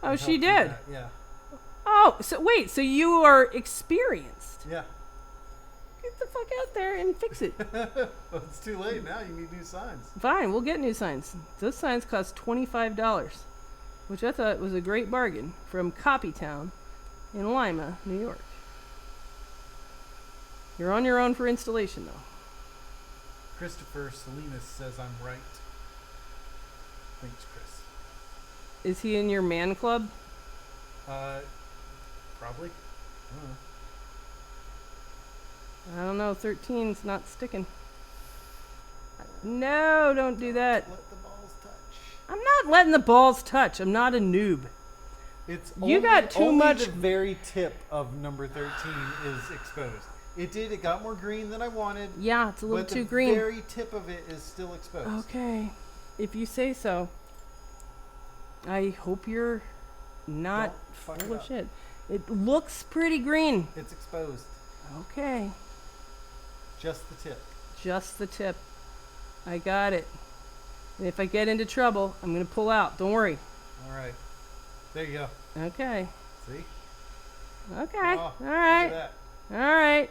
Oh, she did. Yeah. Oh, so wait, so you are experienced? Yeah. Get the fuck out there and fix it. Well, it's too late now. You need new signs. Fine, we'll get new signs. Those signs cost $25, which I thought was a great bargain from Copytown in Lima, New York. You're on your own for installation, though. Christopher Salinas says I'm right. Thanks, Chris. Is he in your man club? Probably. I don't know. 13's not sticking. No, don't do that. Let the balls touch. I'm not letting the balls touch. I'm not a noob. It's you got too much. The very tip of number 13 is exposed. It got more green than I wanted. Yeah, it's a little too green. The very tip of it is still exposed. Okay, if you say so. I hope you're not full of shit. It looks pretty green. It's exposed. Okay. Just the tip. Just the tip. I got it. And if I get into trouble, I'm going to pull out. Don't worry. All right. There you go. Okay. See? Okay. Oh, all right. Look at that. All right.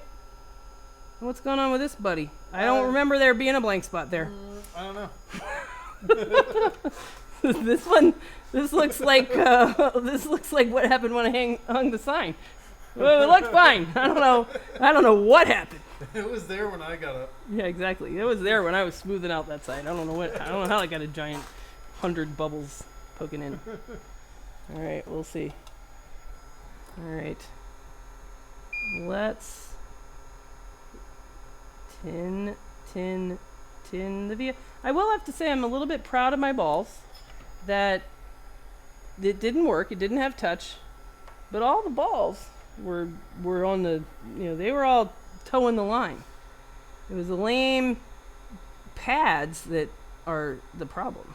What's going on with this buddy? I don't remember there being a blank spot there. I don't know. This looks like what happened when I hung the sign. Well, it looked fine. I don't know what happened. It was there when I got up. Yeah, exactly. It was there when I was smoothing out that side. I don't know how I got a giant 100 bubbles poking in. All right, we'll see. All right. Let's tin the via. I will have to say I'm a little bit proud of my balls that it didn't work. It didn't have touch, but all the balls were on the, they were all towing the line. It was the lame pads that are the problem.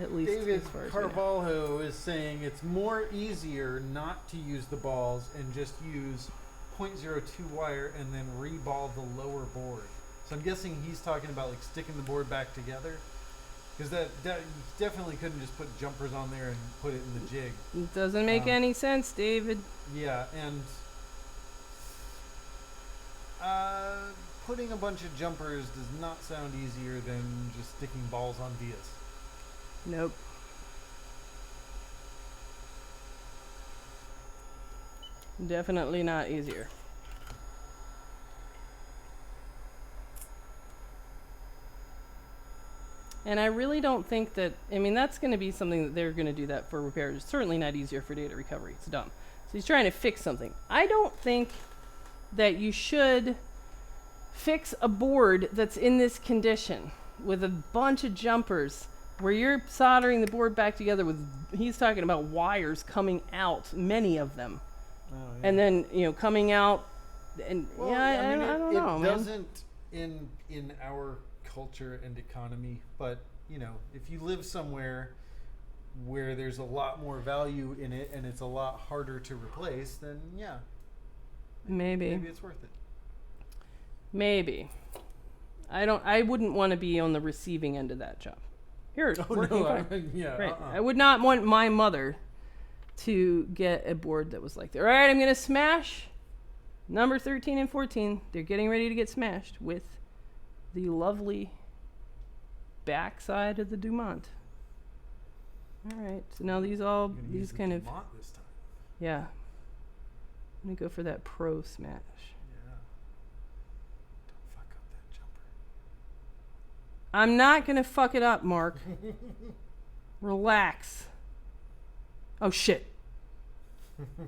At least David as far as Carvalho is saying it's more easier not to use the balls and just use 0.02 wire and then reball the lower board. So I'm guessing he's talking about like sticking the board back together, because that you definitely couldn't just put jumpers on there and put it in the jig. It doesn't make any sense, David. Yeah, and putting a bunch of jumpers does not sound easier than just sticking balls on vias. Nope. Definitely not easier. And I really don't think that, that's going to be something that they're going to do that for repairs. It's certainly not easier for data recovery. It's dumb. So he's trying to fix something. I don't think that you should fix a board that's in this condition with a bunch of jumpers where you're soldering the board back together with, he's talking about wires coming out, many of them. Oh, yeah. And then, coming out, and well, I don't know, man. It doesn't in our culture and economy, but, if you live somewhere where there's a lot more value in it and it's a lot harder to replace, then yeah. Maybe it's worth it. Maybe. I wouldn't want to be on the receiving end of that job. Here, it's working fine. Yeah, right. I would not want my mother to get a board that was like that. All right, I'm going to smash number 13 and 14. They're getting ready to get smashed with the lovely back side of the Dumont. All right, so now these You're gonna use these the kind of, Dumont this time. yeah. I'm gonna go for that Pro Smash. Yeah. Don't fuck up that jumper. I'm not gonna fuck it up, Mark. Relax. Oh shit.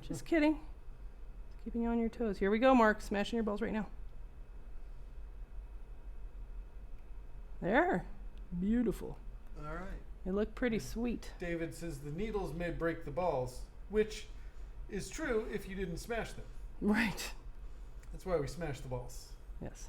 Just kidding. Keeping you on your toes. Here we go, Mark. Smashing your balls right now. There. Beautiful. All right. They look pretty sweet. David says the needles may break the balls, which is true if you didn't smash them. Right. That's why we smash the balls. Yes.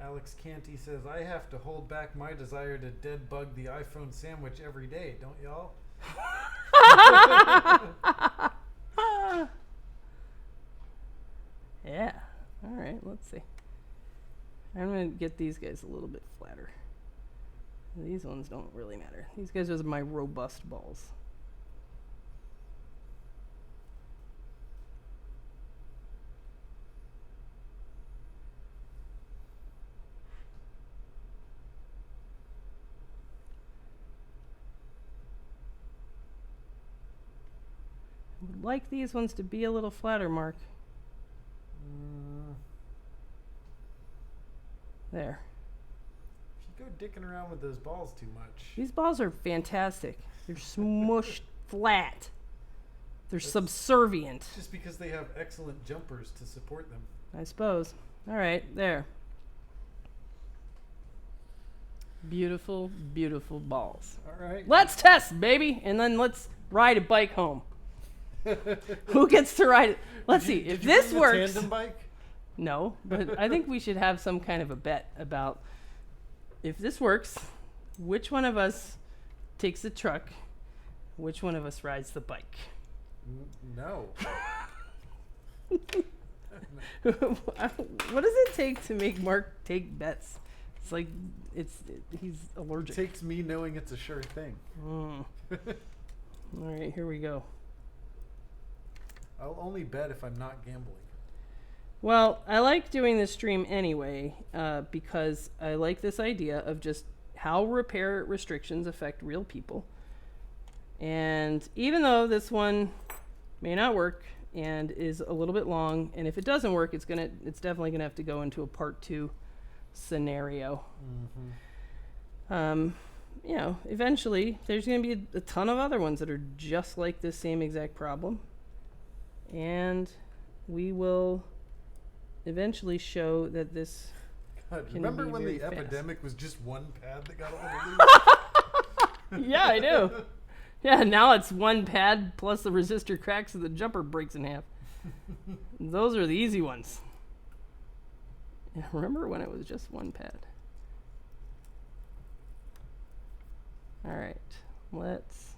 Alex Canty says, I have to hold back my desire to dead bug the iPhone sandwich every day, don't y'all? Yeah. All right, let's see. I'm going to get these guys a little bit flatter. These ones don't really matter. These guys are my robust balls. I would like these ones to be a little flatter, Mark. There. If you go dicking around with those balls too much. These balls are fantastic. They're smushed flat. They're That's subservient, just because they have excellent jumpers to support them. I suppose. All right, there. Beautiful, beautiful balls. All right. Let's test, baby, and then let's ride a bike home. Who gets to ride it? Let's see. If Did you this bring the works. tandem bike? No, but I think we should have some kind of a bet about if this works, which one of us takes the truck, which one of us rides the bike. No. What does it take to make Mark take bets? It's like he's allergic. It takes me knowing it's a sure thing. All right, here we go. I'll only bet if I'm not gambling. Well, I like doing this stream anyway because I like this idea of just how repair restrictions affect real people. And even though this one may not work and is a little bit long, and if it doesn't work, it's definitely gonna have to go into a part 2 scenario. You know, eventually there's gonna be a ton of other ones that are just like this same exact problem, and we will eventually show that this God, can remember be when very the fast. epidemic was just one pad that got all the Yeah, I do. Yeah, now it's one pad plus the resistor cracks and the jumper breaks in half. Those are the easy ones. Yeah, remember when it was just one pad? All right, let's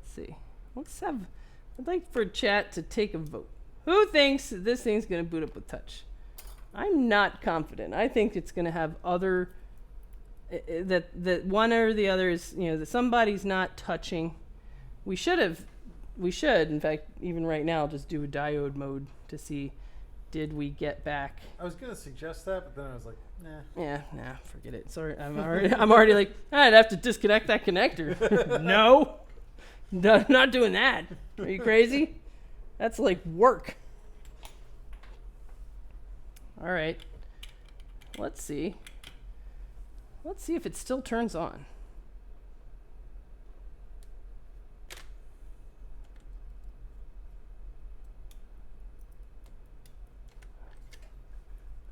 see. I'd like for chat to take a vote. Who thinks this thing's going to boot up with touch? I'm not confident. I think it's going to have other that one or the other is, you know, that somebody's not touching. We should, in fact, even right now, just do a diode mode to see, did we get back? I was gonna suggest that, but then I was like, nah. Yeah, nah, forget it. Sorry, I'm already like, I'd have to disconnect that connector. No, not doing that. Are you crazy? That's like work. All right, let's see. Let's see if it still turns on.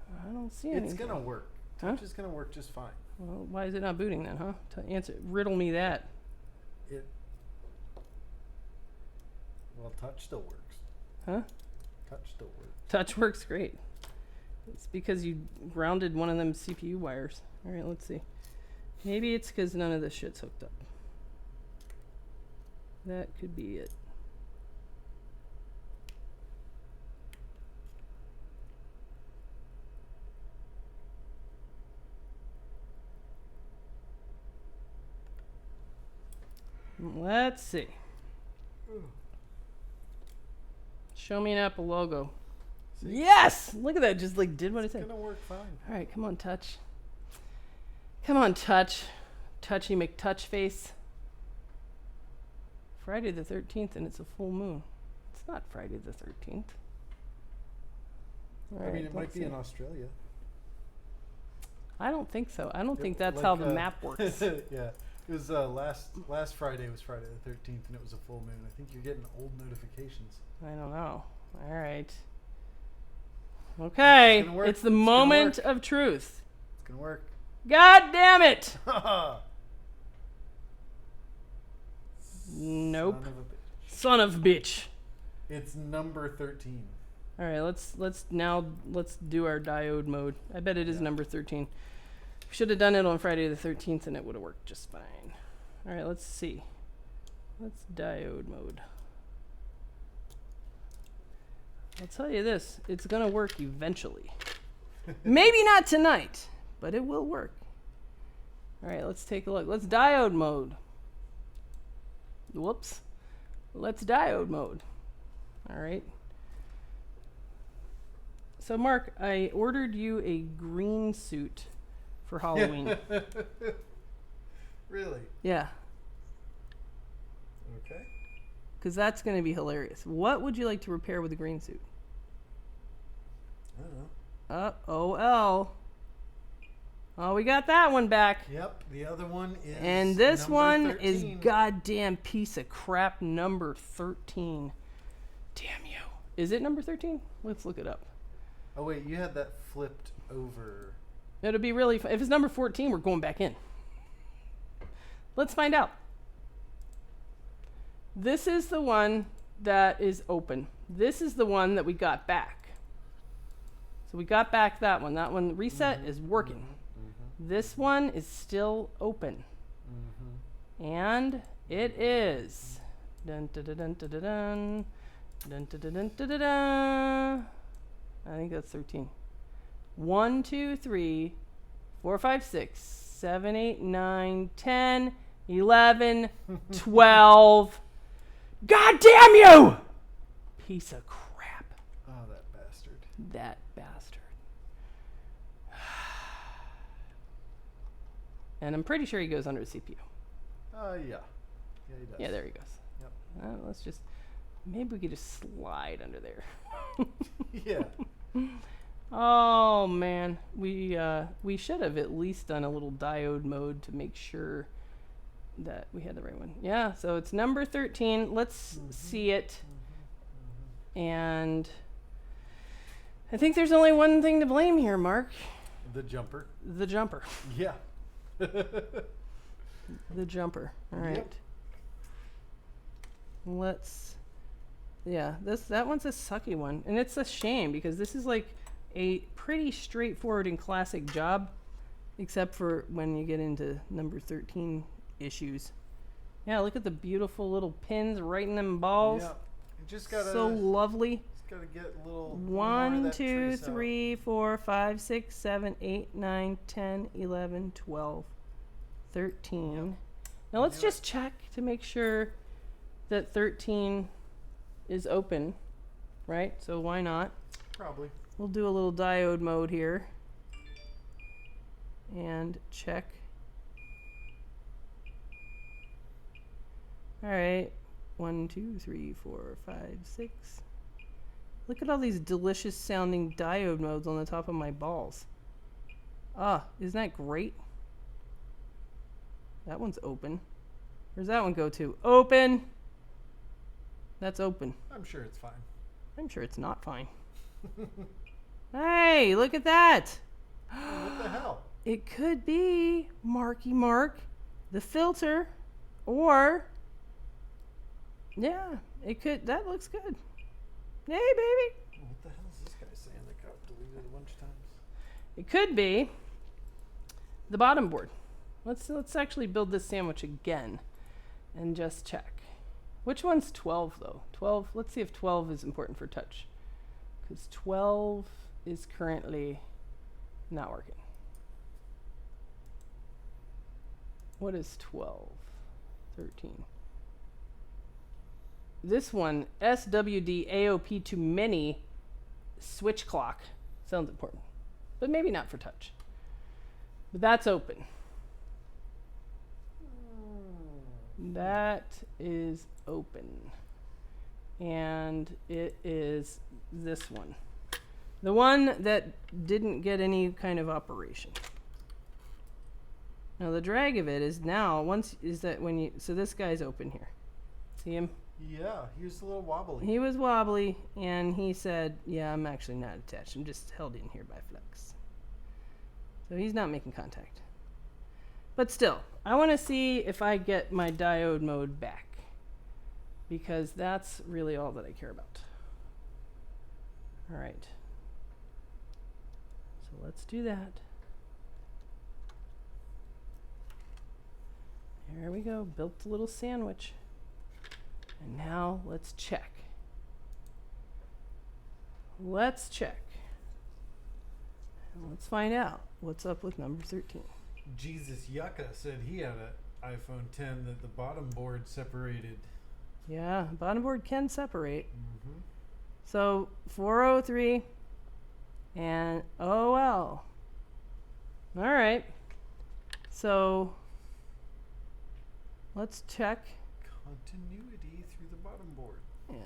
I don't see anything. It's gonna work. Huh? Touch is gonna work just fine. Well, why is it not booting then, huh? Riddle me that. Well, touch still works. Huh? Touch still works. Touch works great. It's because you grounded one of them CPU wires. All right, let's see. Maybe it's because none of this shit's hooked up. That could be it. Let's see. Show me an Apple logo. See? Yes! Look at that. Just like did what it It's said. gonna work fine. All right, come on, touch. Come on, touch. Touchy McTouch face. Friday the 13th, and it's a full moon. It's not Friday the 13th. All I right, mean, it might let's be see. in Australia. I don't think so. I don't think Yeah, that's like, how the map works. Yeah, it was last Friday was Friday the 13th, and it was a full moon. I think you're getting old notifications. I don't know. All right. Okay, It's gonna work. it's the It's gonna moment work. of truth. It's gonna work. God damn it! Son Nope. of a bitch. Son of a bitch. It's number 13. All right, let's do our diode mode. I bet it is Yeah. number 13. We should have done it on Friday the 13th, and it would have worked just fine. All right, let's see. Let's diode mode. I'll tell you this, it's gonna work eventually. Maybe not tonight, but it will work. All right, let's take a look. Let's diode mode. Whoops. Let's diode mode. All right. So Mark, I ordered you a green suit for Halloween. Really? Yeah, Okay. because that's going to be hilarious. What would you like to repair with a green suit? I don't know. OL. Oh, we got that one back. Yep. The other one is. And this number one 13. is goddamn piece of crap number 13. Damn you. Is it number 13? Let's look it up. Oh wait, you had that flipped over. It'll be really fun. If it's number 14, we're going back in. Let's find out. This is the one that is open. This is the one that we got back. So we got back that one. That one reset is working. This one is still open. And it is. Dun, dun, dun, dun, dun, dun, dun. Dun, dun, dun, dun, dun, dun, dun. I think that's 13. 1, 2, 3, 4, 5, 6, 7, 8, 9, 10, 11, 12. God damn you! Piece of crap. Oh, that bastard. That bastard. And I'm pretty sure he goes under the CPU. Yeah. Yeah, he does. Yeah, there he goes. Yep. Let's just, maybe we could just slide under there. Yeah. Oh man, we should have at least done a little diode mode to make sure that we had the right one. Yeah, so it's number 13. Let's see it. And I think there's only one thing to blame here, Mark. The jumper. The jumper. Yeah. The jumper. All right. Yep. Let's. Yeah, that one's a sucky one, and it's a shame because this is like a pretty straightforward and classic job, except for when you get into number 13 issues. Yeah, look at the beautiful little pins right in them balls. Yeah. You just gotta. So lovely. Just gotta get a little. 1, 2, 3, 4, 5, 6, 7, 8, 9, 10, 11, 12, 13. Yep. Now let's Do just check to make sure that 13 is open, right? So why not? Probably. We'll do a little diode mode here and check. All right, 1, 2, 3, 4, 5, 6. Look at all these delicious sounding diode modes on the top of my balls. Ah, isn't that great? That one's open. Where's that one go to? Open. That's open. I'm sure it's fine. I'm sure it's not fine. Hey, look at that. What the hell? It could be Marky Mark, the filter, or yeah, it could. That looks good. Hey, baby. What the hell is this guy saying that got deleted a bunch of times? It could be the bottom board. Let's actually build this sandwich again and just check. Which one's 12 though? 12. Let's see if 12 is important for touch, because 12 is currently not working. What is 12? 13. this one, SWD AOP to many switch clock. Sounds important, but maybe not for touch. But that's open. That is open. And it is this one. The one that didn't get any kind of operation. Now the drag of it is so this guy's open here. See him? Yeah, he was a little wobbly. He was wobbly, and he said, yeah, I'm actually not attached. I'm just held in here by flex. So he's not making contact. But still, I want to see if I get my diode mode back, because that's really all that I care about. All right. So let's do that. There we go, built a little sandwich. And now let's check. Let's check. And let's find out what's up with number 13. Jesus Yucca said he had an iPhone 10 that the bottom board separated. Yeah, bottom board can separate. Mm-hmm. So 403 and OL. All right. So let's check. Continuity through the bottom board. Yeah.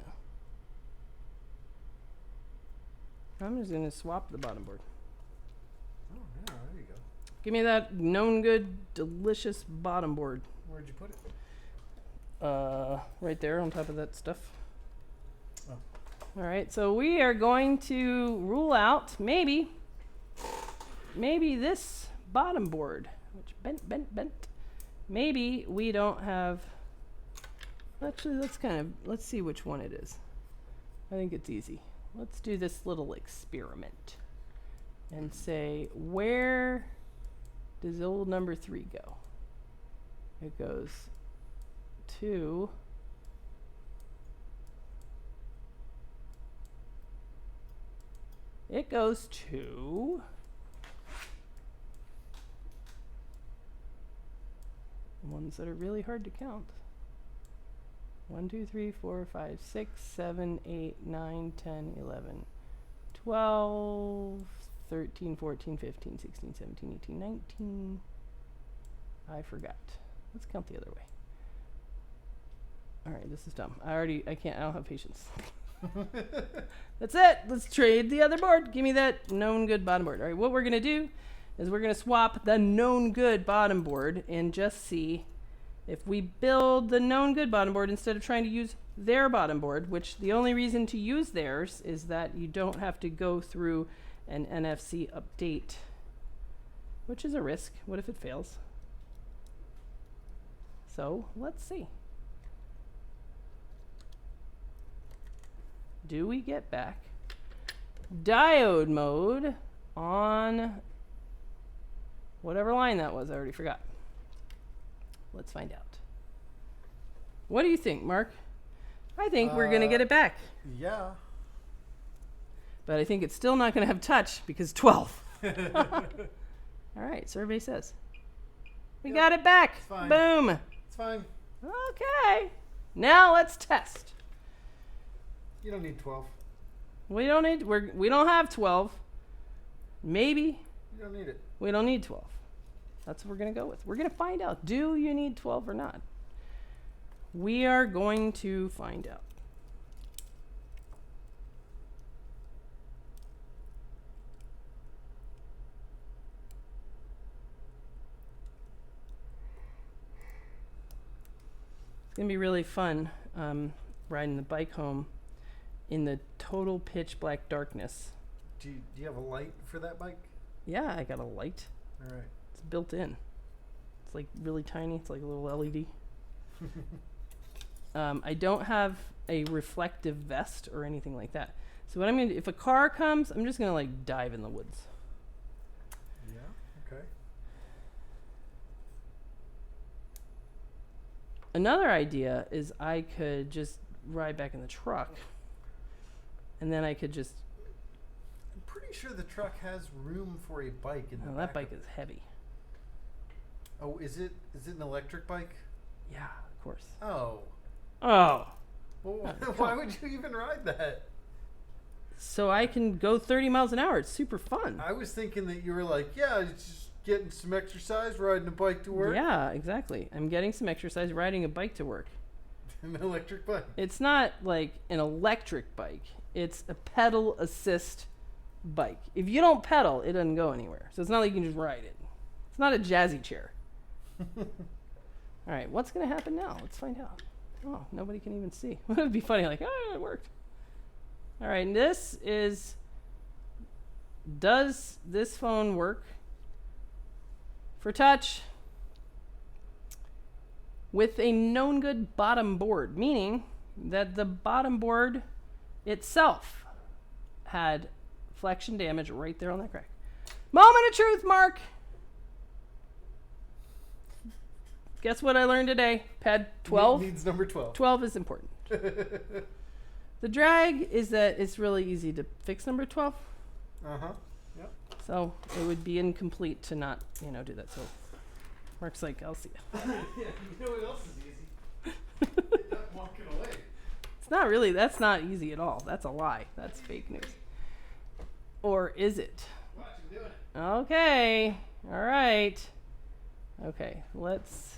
I'm just going to swap the bottom board. Oh, yeah, there you go. Give me that known good, delicious bottom board. Where'd you put it? Right there on top of that stuff. Oh. All right, so we are going to rule out maybe this bottom board, which bent. Maybe we don't have. Actually, let's see which one it is. I think it's easy. Let's do this little experiment and say, where does old number 3 go? It goes to ones that are really hard to count. 1, 2, 3, 4, 5, 6, 7, 8, 9, 10, 11, 12, 13, 14, 15, 16, 17, 18, 19. I forgot. Let's count the other way. All right, this is dumb. I don't have patience. That's it. Let's trade the other board. Give me that known good bottom board. All right, what we're going to do is we're going to swap the known good bottom board and just see if we build the known good bottom board instead of trying to use their bottom board, which the only reason to use theirs is that you don't have to go through an NFC update, which is a risk. What if it fails? So let's see. Do we get back diode mode on whatever line that was? I already forgot. Let's find out. What do you think, Mark? I think we're going to get it back. Yeah. But I think it's still not going to have touch because 12. All right, survey says. We got it back. It's fine. Boom. It's fine. Okay. Now let's test. You don't need 12. We don't have 12. Maybe. You don't need it. We don't need 12. That's what we're going to go with. We're going to find out. Do you need 12 or not? We are going to find out. It's going to be really fun riding the bike home in the total pitch black darkness. Do you have a light for that bike? Yeah, I got a light. All right. It's built in. It's like really tiny. It's like a little LED. I don't have a reflective vest or anything like that. So what I'm going to do, if a car comes, I'm just going to like dive in the woods. Yeah, okay. Another idea is I could just ride back in the truck and then I could just... I'm pretty sure the truck has room for a bike in the back. That bike is heavy. Oh, is it an electric bike? Yeah, of course. Oh. Oh. Well, why would you even ride that? So I can go 30 miles an hour. It's super fun. I was thinking that you were like, yeah, just getting some exercise, riding a bike to work. Yeah, exactly. I'm getting some exercise riding a bike to work. An electric bike. It's not like an electric bike. It's a pedal assist bike. If you don't pedal, it doesn't go anywhere. So it's not like you can just ride it. It's not a jazzy chair. All right, what's going to happen now? Let's find out. Oh, nobody can even see. It would be funny, like, oh, it worked. All right, and this is, does this phone work for touch with a known good bottom board? Meaning that the bottom board itself had flexion damage right there on that crack. Moment of truth, Mark. Guess what I learned today? Pad 12. Needs number 12. 12 is important. The drag is that it's really easy to fix number 12. Uh-huh. Yep. So it would be incomplete to not, do that. So Mark's like, I'll see you. Yeah, you know what else is easy? Not walking away. It's not really, that's not easy at all. That's a lie. That's fake news. Or is it? Watch him doing it. Okay. All right. Okay, let's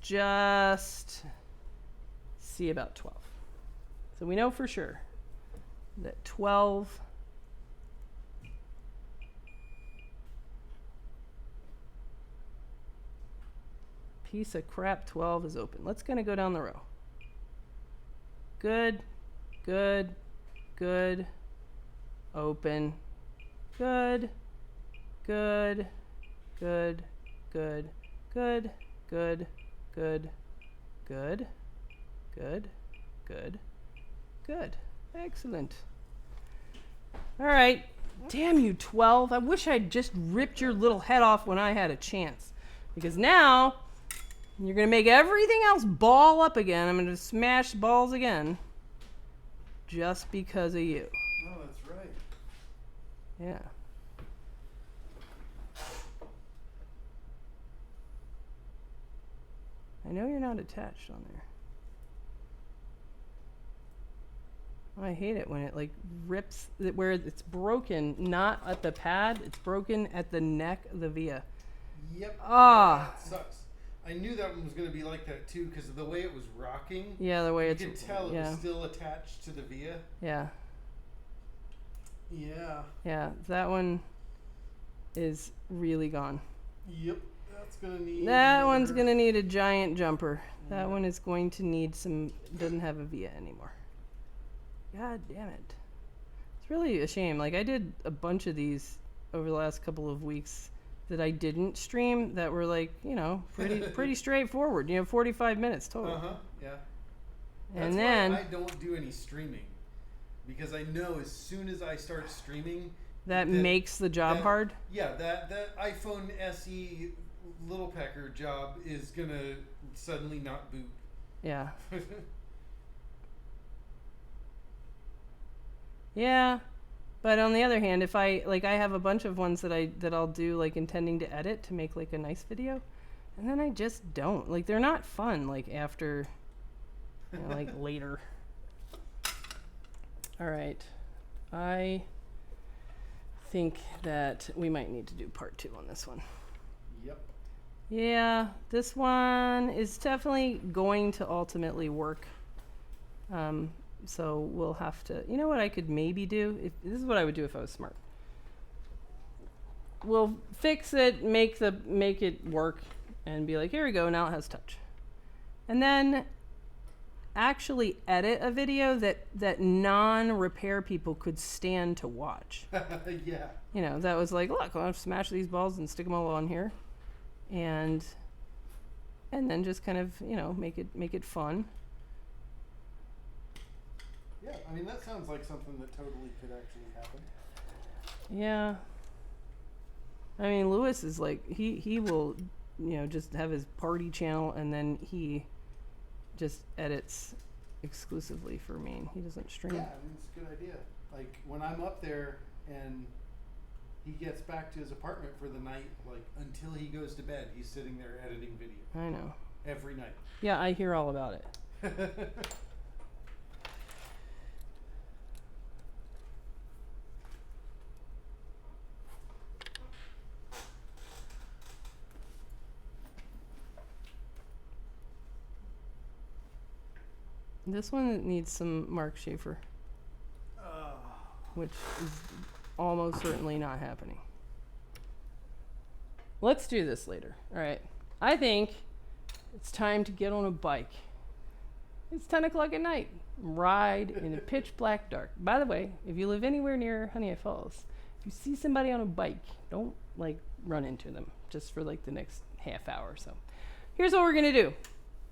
just see about 12. So we know for sure that 12 piece of crap 12 is open. Let's kind of go down the row. Good, good, good, open, good, good, good, good, good, good, good, good, good, good, good. Excellent. All right. Damn you, 12. I wish I'd just ripped your little head off when I had a chance. Because now you're going to make everything else ball up again. I'm going to smash balls again. Just because of you. No, that's right. Yeah. I know you're not attached on there. I hate it when it like rips where it's broken, not at the pad, it's broken at the neck of the via. Yep. Ah. That sucks. I knew that one was going to be like that too because of the way it was rocking. Yeah, the way you it's. You can tell it was still attached to the via. Yeah. Yeah. Yeah, that one is really gone. Yep. That's going to need. That one's going to need a giant jumper. That one is going to need some. Doesn't have a via anymore. God damn it. It's really a shame. Like, I did a bunch of these over the last couple of weeks that I didn't stream that were like, pretty straightforward. 45 minutes total. Uh-huh, yeah. And That's then why I don't do any streaming. Because I know as soon as I start streaming... That makes the job hard? Yeah, that iPhone SE Little Pecker job is going to suddenly not boot. Yeah. Yeah, but on the other hand, if I have a bunch of ones that I'll do like intending to edit to make like a nice video, and then I just don't. Like, they're not fun like after like later. All right. I think that we might need to do part 2 on this one. Yep. Yeah, this one is definitely going to ultimately work. So we'll have to, you know what I could maybe do? This is what I would do if I was smart. We'll fix it, make it work, and be like, here we go, now it has touch. And then actually edit a video that non-repair people could stand to watch. Yeah. That was like, look, I'll smash these balls and stick them all on here. And then just kind of, make it fun. Yeah, I mean, that sounds like something that totally could actually happen. Yeah. I mean, Lewis is like, he will, just have his party channel, and then he just edits exclusively for me, and he doesn't stream. Yeah, I mean, it's a good idea. Like, when I'm up there and he gets back to his apartment for the night, like, until he goes to bed, he's sitting there editing video. I know. Every night. Yeah, I hear all about it. This one needs some Mark Schaefer, which is almost certainly not happening. Let's do this later. All right. I think it's time to get on a bike. It's 10 o'clock at night. Ride in a pitch black dark. By the way, if you live anywhere near Honey Falls, if you see somebody on a bike, don't like run into them just for like the next half hour or so. Here's what we're going to do.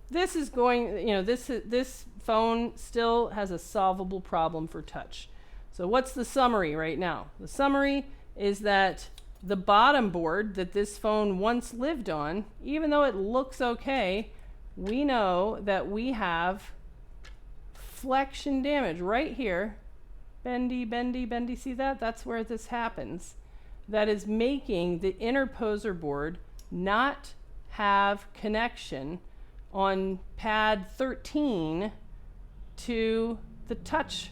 This is going, you know, this phone still has a solvable problem for touch. So what's the summary right now? The summary is that the bottom board that this phone once lived on, even though it looks okay, we know that we have flexion damage right here. Bendy, bendy, bendy. See that? That's where this happens. That is making the interposer board not have connection on pad 13 to the touch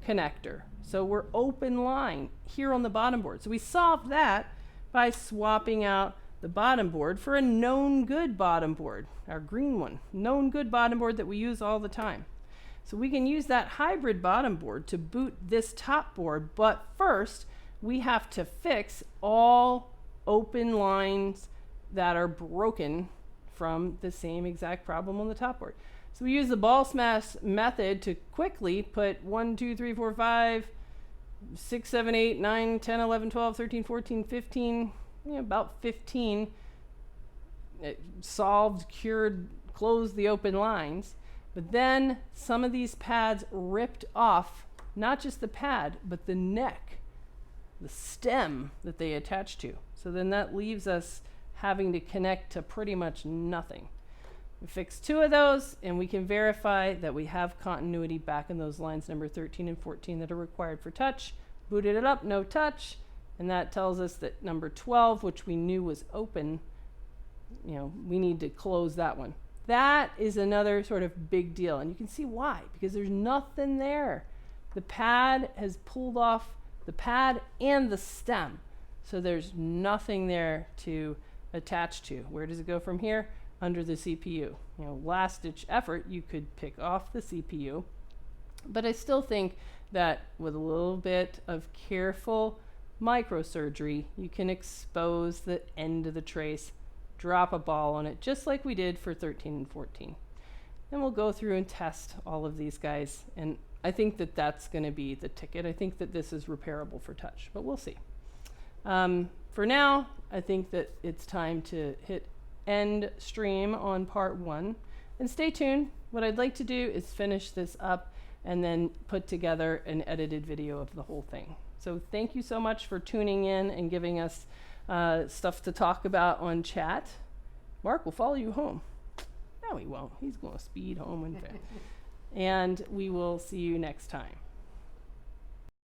connector. So we're open line here on the bottom board. So we solved that by swapping out the bottom board for a known good bottom board, our green one, known good bottom board that we use all the time. So we can use that hybrid bottom board to boot this top board, but first we have to fix all open lines that are broken from the same exact problem on the top board. So we use the ball smash method to quickly put 1, 2, 3, 4, 5, 6, 7, 8, 9, 10, 11, 12, 13, 14, 15, about 15 solved, cured, closed the open lines. But then some of these pads ripped off, not just the pad, but the neck, the stem that they attach to. So then that leaves us having to connect to pretty much nothing. We fix 2 of those, and we can verify that we have continuity back in those lines number 13 and 14 that are required for touch. Booted it up, no touch, and that tells us that number 12, which we knew was open, we need to close that one. That is another sort of big deal, and you can see why, because there's nothing there. The pad has pulled off the pad and the stem, so there's nothing there to attach to. Where does it go from here? Under the CPU. Last ditch effort, you could pick off the CPU, but I still think that with a little bit of careful microsurgery, you can expose the end of the trace, drop a ball on it, just like we did for 13 and 14. Then we'll go through and test all of these guys, and I think that that's going to be the ticket. I think that this is repairable for touch, but we'll see. For now, I think that it's time to hit end stream on part 1, and stay tuned. What I'd like to do is finish this up and then put together an edited video of the whole thing. So thank you so much for tuning in and giving us stuff to talk about on chat. Mark will follow you home. No, he won't. He's going to speed home and we will see you next time.